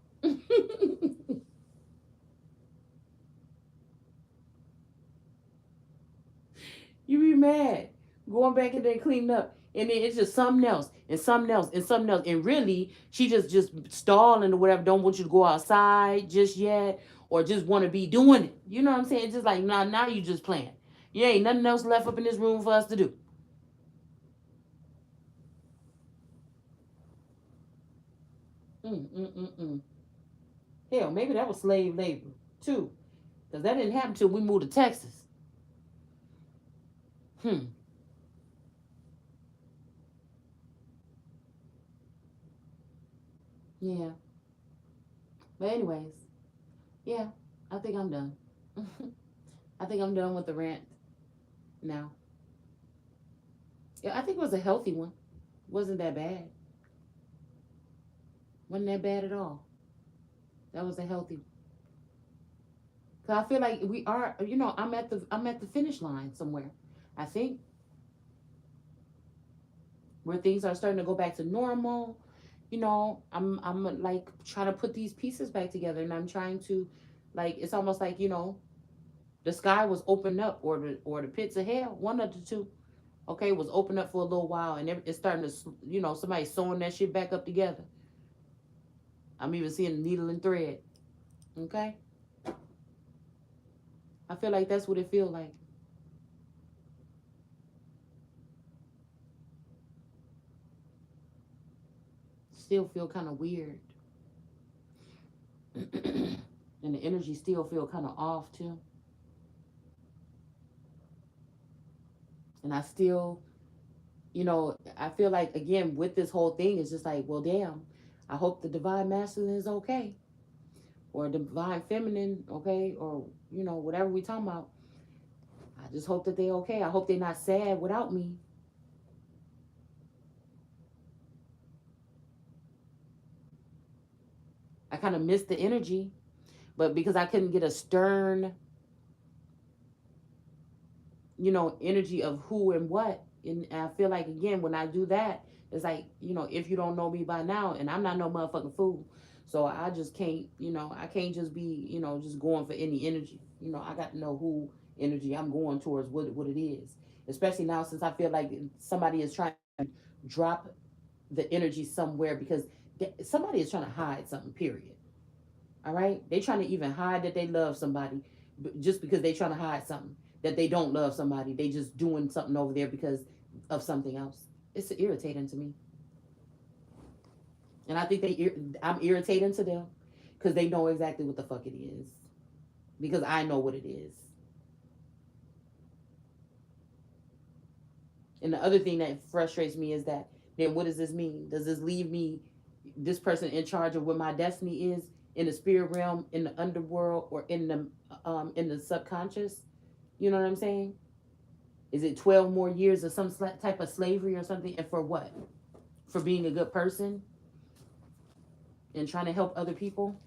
You be mad. Going back in there cleaning up. And then it's just something else and something else and something else. And really, she just stalling or whatever, don't want you to go outside just yet or just want to be doing it. You know what I'm saying? It's just like, now you just playing. You ain't nothing else left up in this room for us to do. Mm. Hell, maybe that was slave labor too. Because that didn't happen till we moved to Texas. Hmm. Yeah. But anyways, yeah, I think I'm done. I think I'm done with the rant now. Yeah, I think it was a healthy one. Wasn't that bad. Wasn't that bad at all. That was a healthy. Cause I feel like we are. I'm at the finish line somewhere. I think where things are starting to go back to normal. I'm like trying to put these pieces back together, and I'm trying to, like, it's almost like the sky was opened up, or the pits of hell, one of the two. Okay, was open up for a little while, and it's starting to, somebody sewing that shit back up together. I'm even seeing a needle and thread. Okay, I feel like that's what it feels like. Still feel kind of weird, and the energy still feel kind of off too. And I still, I feel like, again, with this whole thing, it's just like, well, damn. I hope the divine masculine is okay, or divine feminine, okay, or whatever we talking about. I just hope that they okay. I hope they're not sad without me. I kind of missed the energy, but because I couldn't get a stern, energy of who and what, and I feel like, again, when I do that, it's like, if you don't know me by now, and I'm not no motherfucking fool, so I just can't, I can't just be, just going for any energy. I got to know who energy I'm going towards, what it is, especially now since I feel like somebody is trying to drop the energy somewhere, because somebody is trying to hide something, period. All right, they trying to even hide that they love somebody, just because they trying to hide something, that they don't love somebody. They just doing something over there because of something else. It's irritating to me, and I think I'm irritating to them because they know exactly what the fuck it is. Because I know what it is. And the other thing that frustrates me is that, then what does this mean? Does this leave me, this person, in charge of what my destiny is in the spirit realm, in the underworld, or in the subconscious? You know what I'm saying? Is it 12 more years of some type of slavery or something? And for what? For being a good person and trying to help other people?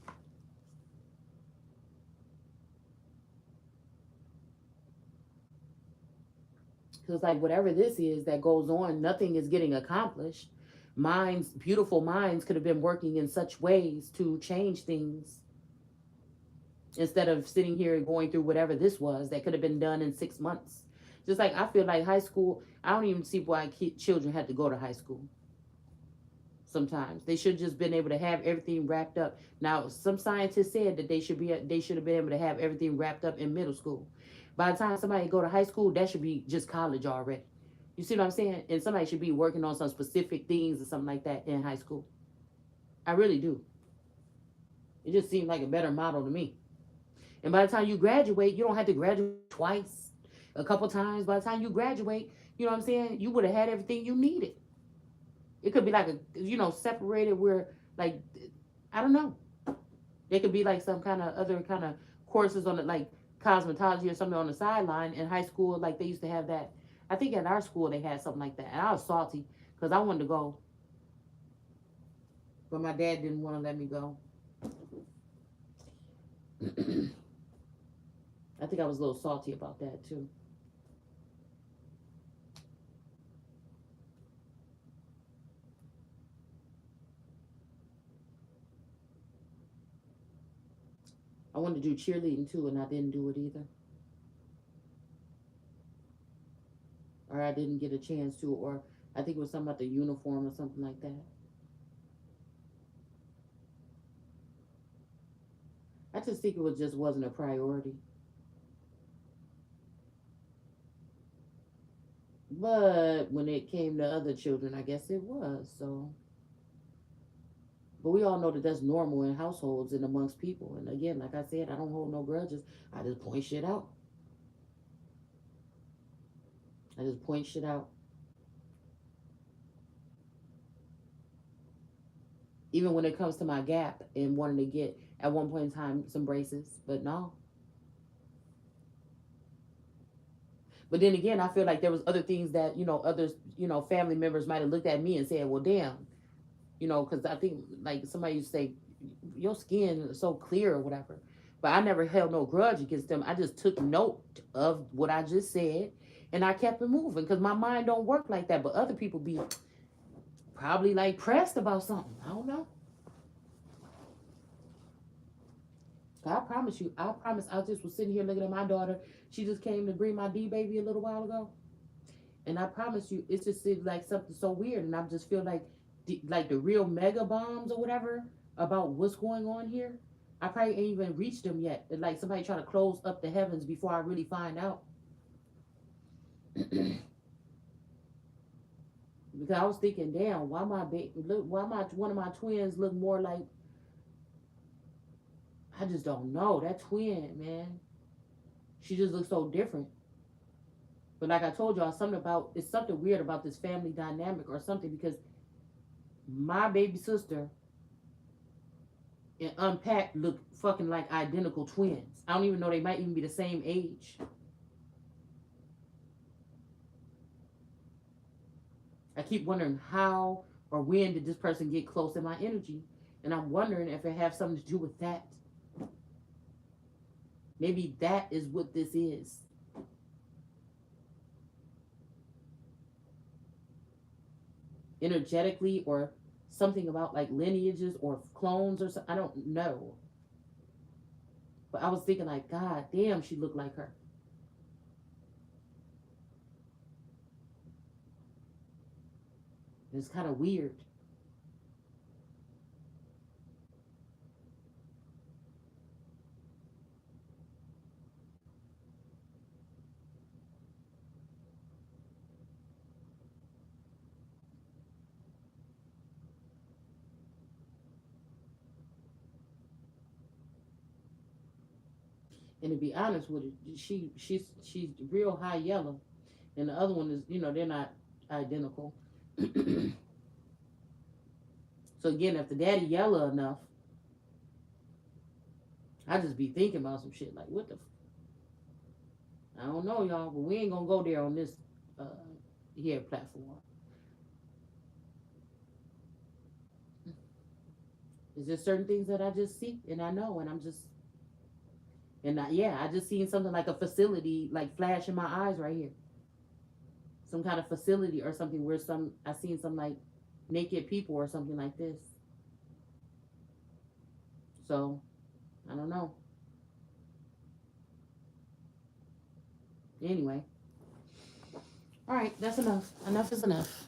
Because, like, whatever this is that goes on, nothing is getting accomplished. Beautiful minds, could have been working in such ways to change things, instead of sitting here and going through whatever this was that could have been done in 6 months. Just like, I feel like high school, I don't even see why children had to go to high school. Sometimes they should just been able to have everything wrapped up. Now, some scientists said that they should have been able to have everything wrapped up in middle school. By the time somebody go to high school, that should be just college already. You see what I'm saying? And somebody should be working on some specific things or something like that in high school. I really do. It just seemed like a better model to me. And by the time you graduate, you don't have to graduate twice, a couple times. By the time you graduate, you know what I'm saying? You would have had everything you needed. It could be like separated where, like, I don't know. There could be like some kind of other kind of courses on it, like cosmetology or something on the sideline in high school. Like, they used to have that. I think at our school they had something like that. And I was salty because I wanted to go, but my dad didn't want to let me go. I think I was a little salty about that too. I wanted to do cheerleading too, and I didn't do it either. Or I didn't get a chance to, or I think it was something about the uniform or something like that. I just think it was just wasn't a priority. But when it came to other children, I guess it was. So, but we all know that that's normal in households and amongst people. And again, like I said, I don't hold no grudges. I just point shit out. I just point shit out. Even when it comes to my gap and wanting to get at one point in time some braces, but no. But then again, I feel like there was other things that others, family members might have looked at me and said, "Well, damn," because I think like somebody used to say, "Your skin is so clear" or whatever. But I never held no grudge against them. I just took note of what I just said, and I kept it moving because my mind don't work like that. But other people be probably like pressed about something. I don't know. I promise you. I promise. I just was sitting here looking at my daughter. She just came to bring my D baby a little while ago. And I promise you, it's just like something so weird, and I just feel like, the real mega bombs or whatever about what's going on here. I probably ain't even reached them yet. Like somebody trying to close up the heavens before I really find out. Because I was thinking, damn, why my baby look, why my one of my twins look more like, I just don't know that twin, man. She just looks so different. But like I told y'all, something about it's something weird about this family dynamic or something because my baby sister and Unpacked look fucking like identical twins. I don't even know they might even be the same age. I keep wondering how or when did this person get close in my energy, and I'm wondering if it has something to do with that. Maybe that is what this is. Energetically or something about like lineages or clones or something. I don't know. But I was thinking like, God damn, she looked like her. It's kind of weird. And to be honest with it, she's real high yellow, and the other one is, they're not identical. So again, if the daddy yellow enough, I just be thinking about some shit like, what the? I don't know, y'all, but we ain't gonna go there on this uh here platform. It's just certain things that I just see and I know, and I'm just yeah, I just seen something like a facility like flash in my eyes right here, some kind of facility or something where I seen some like naked people or something like this. So I don't know. Anyway, all right, that's enough. Enough is enough.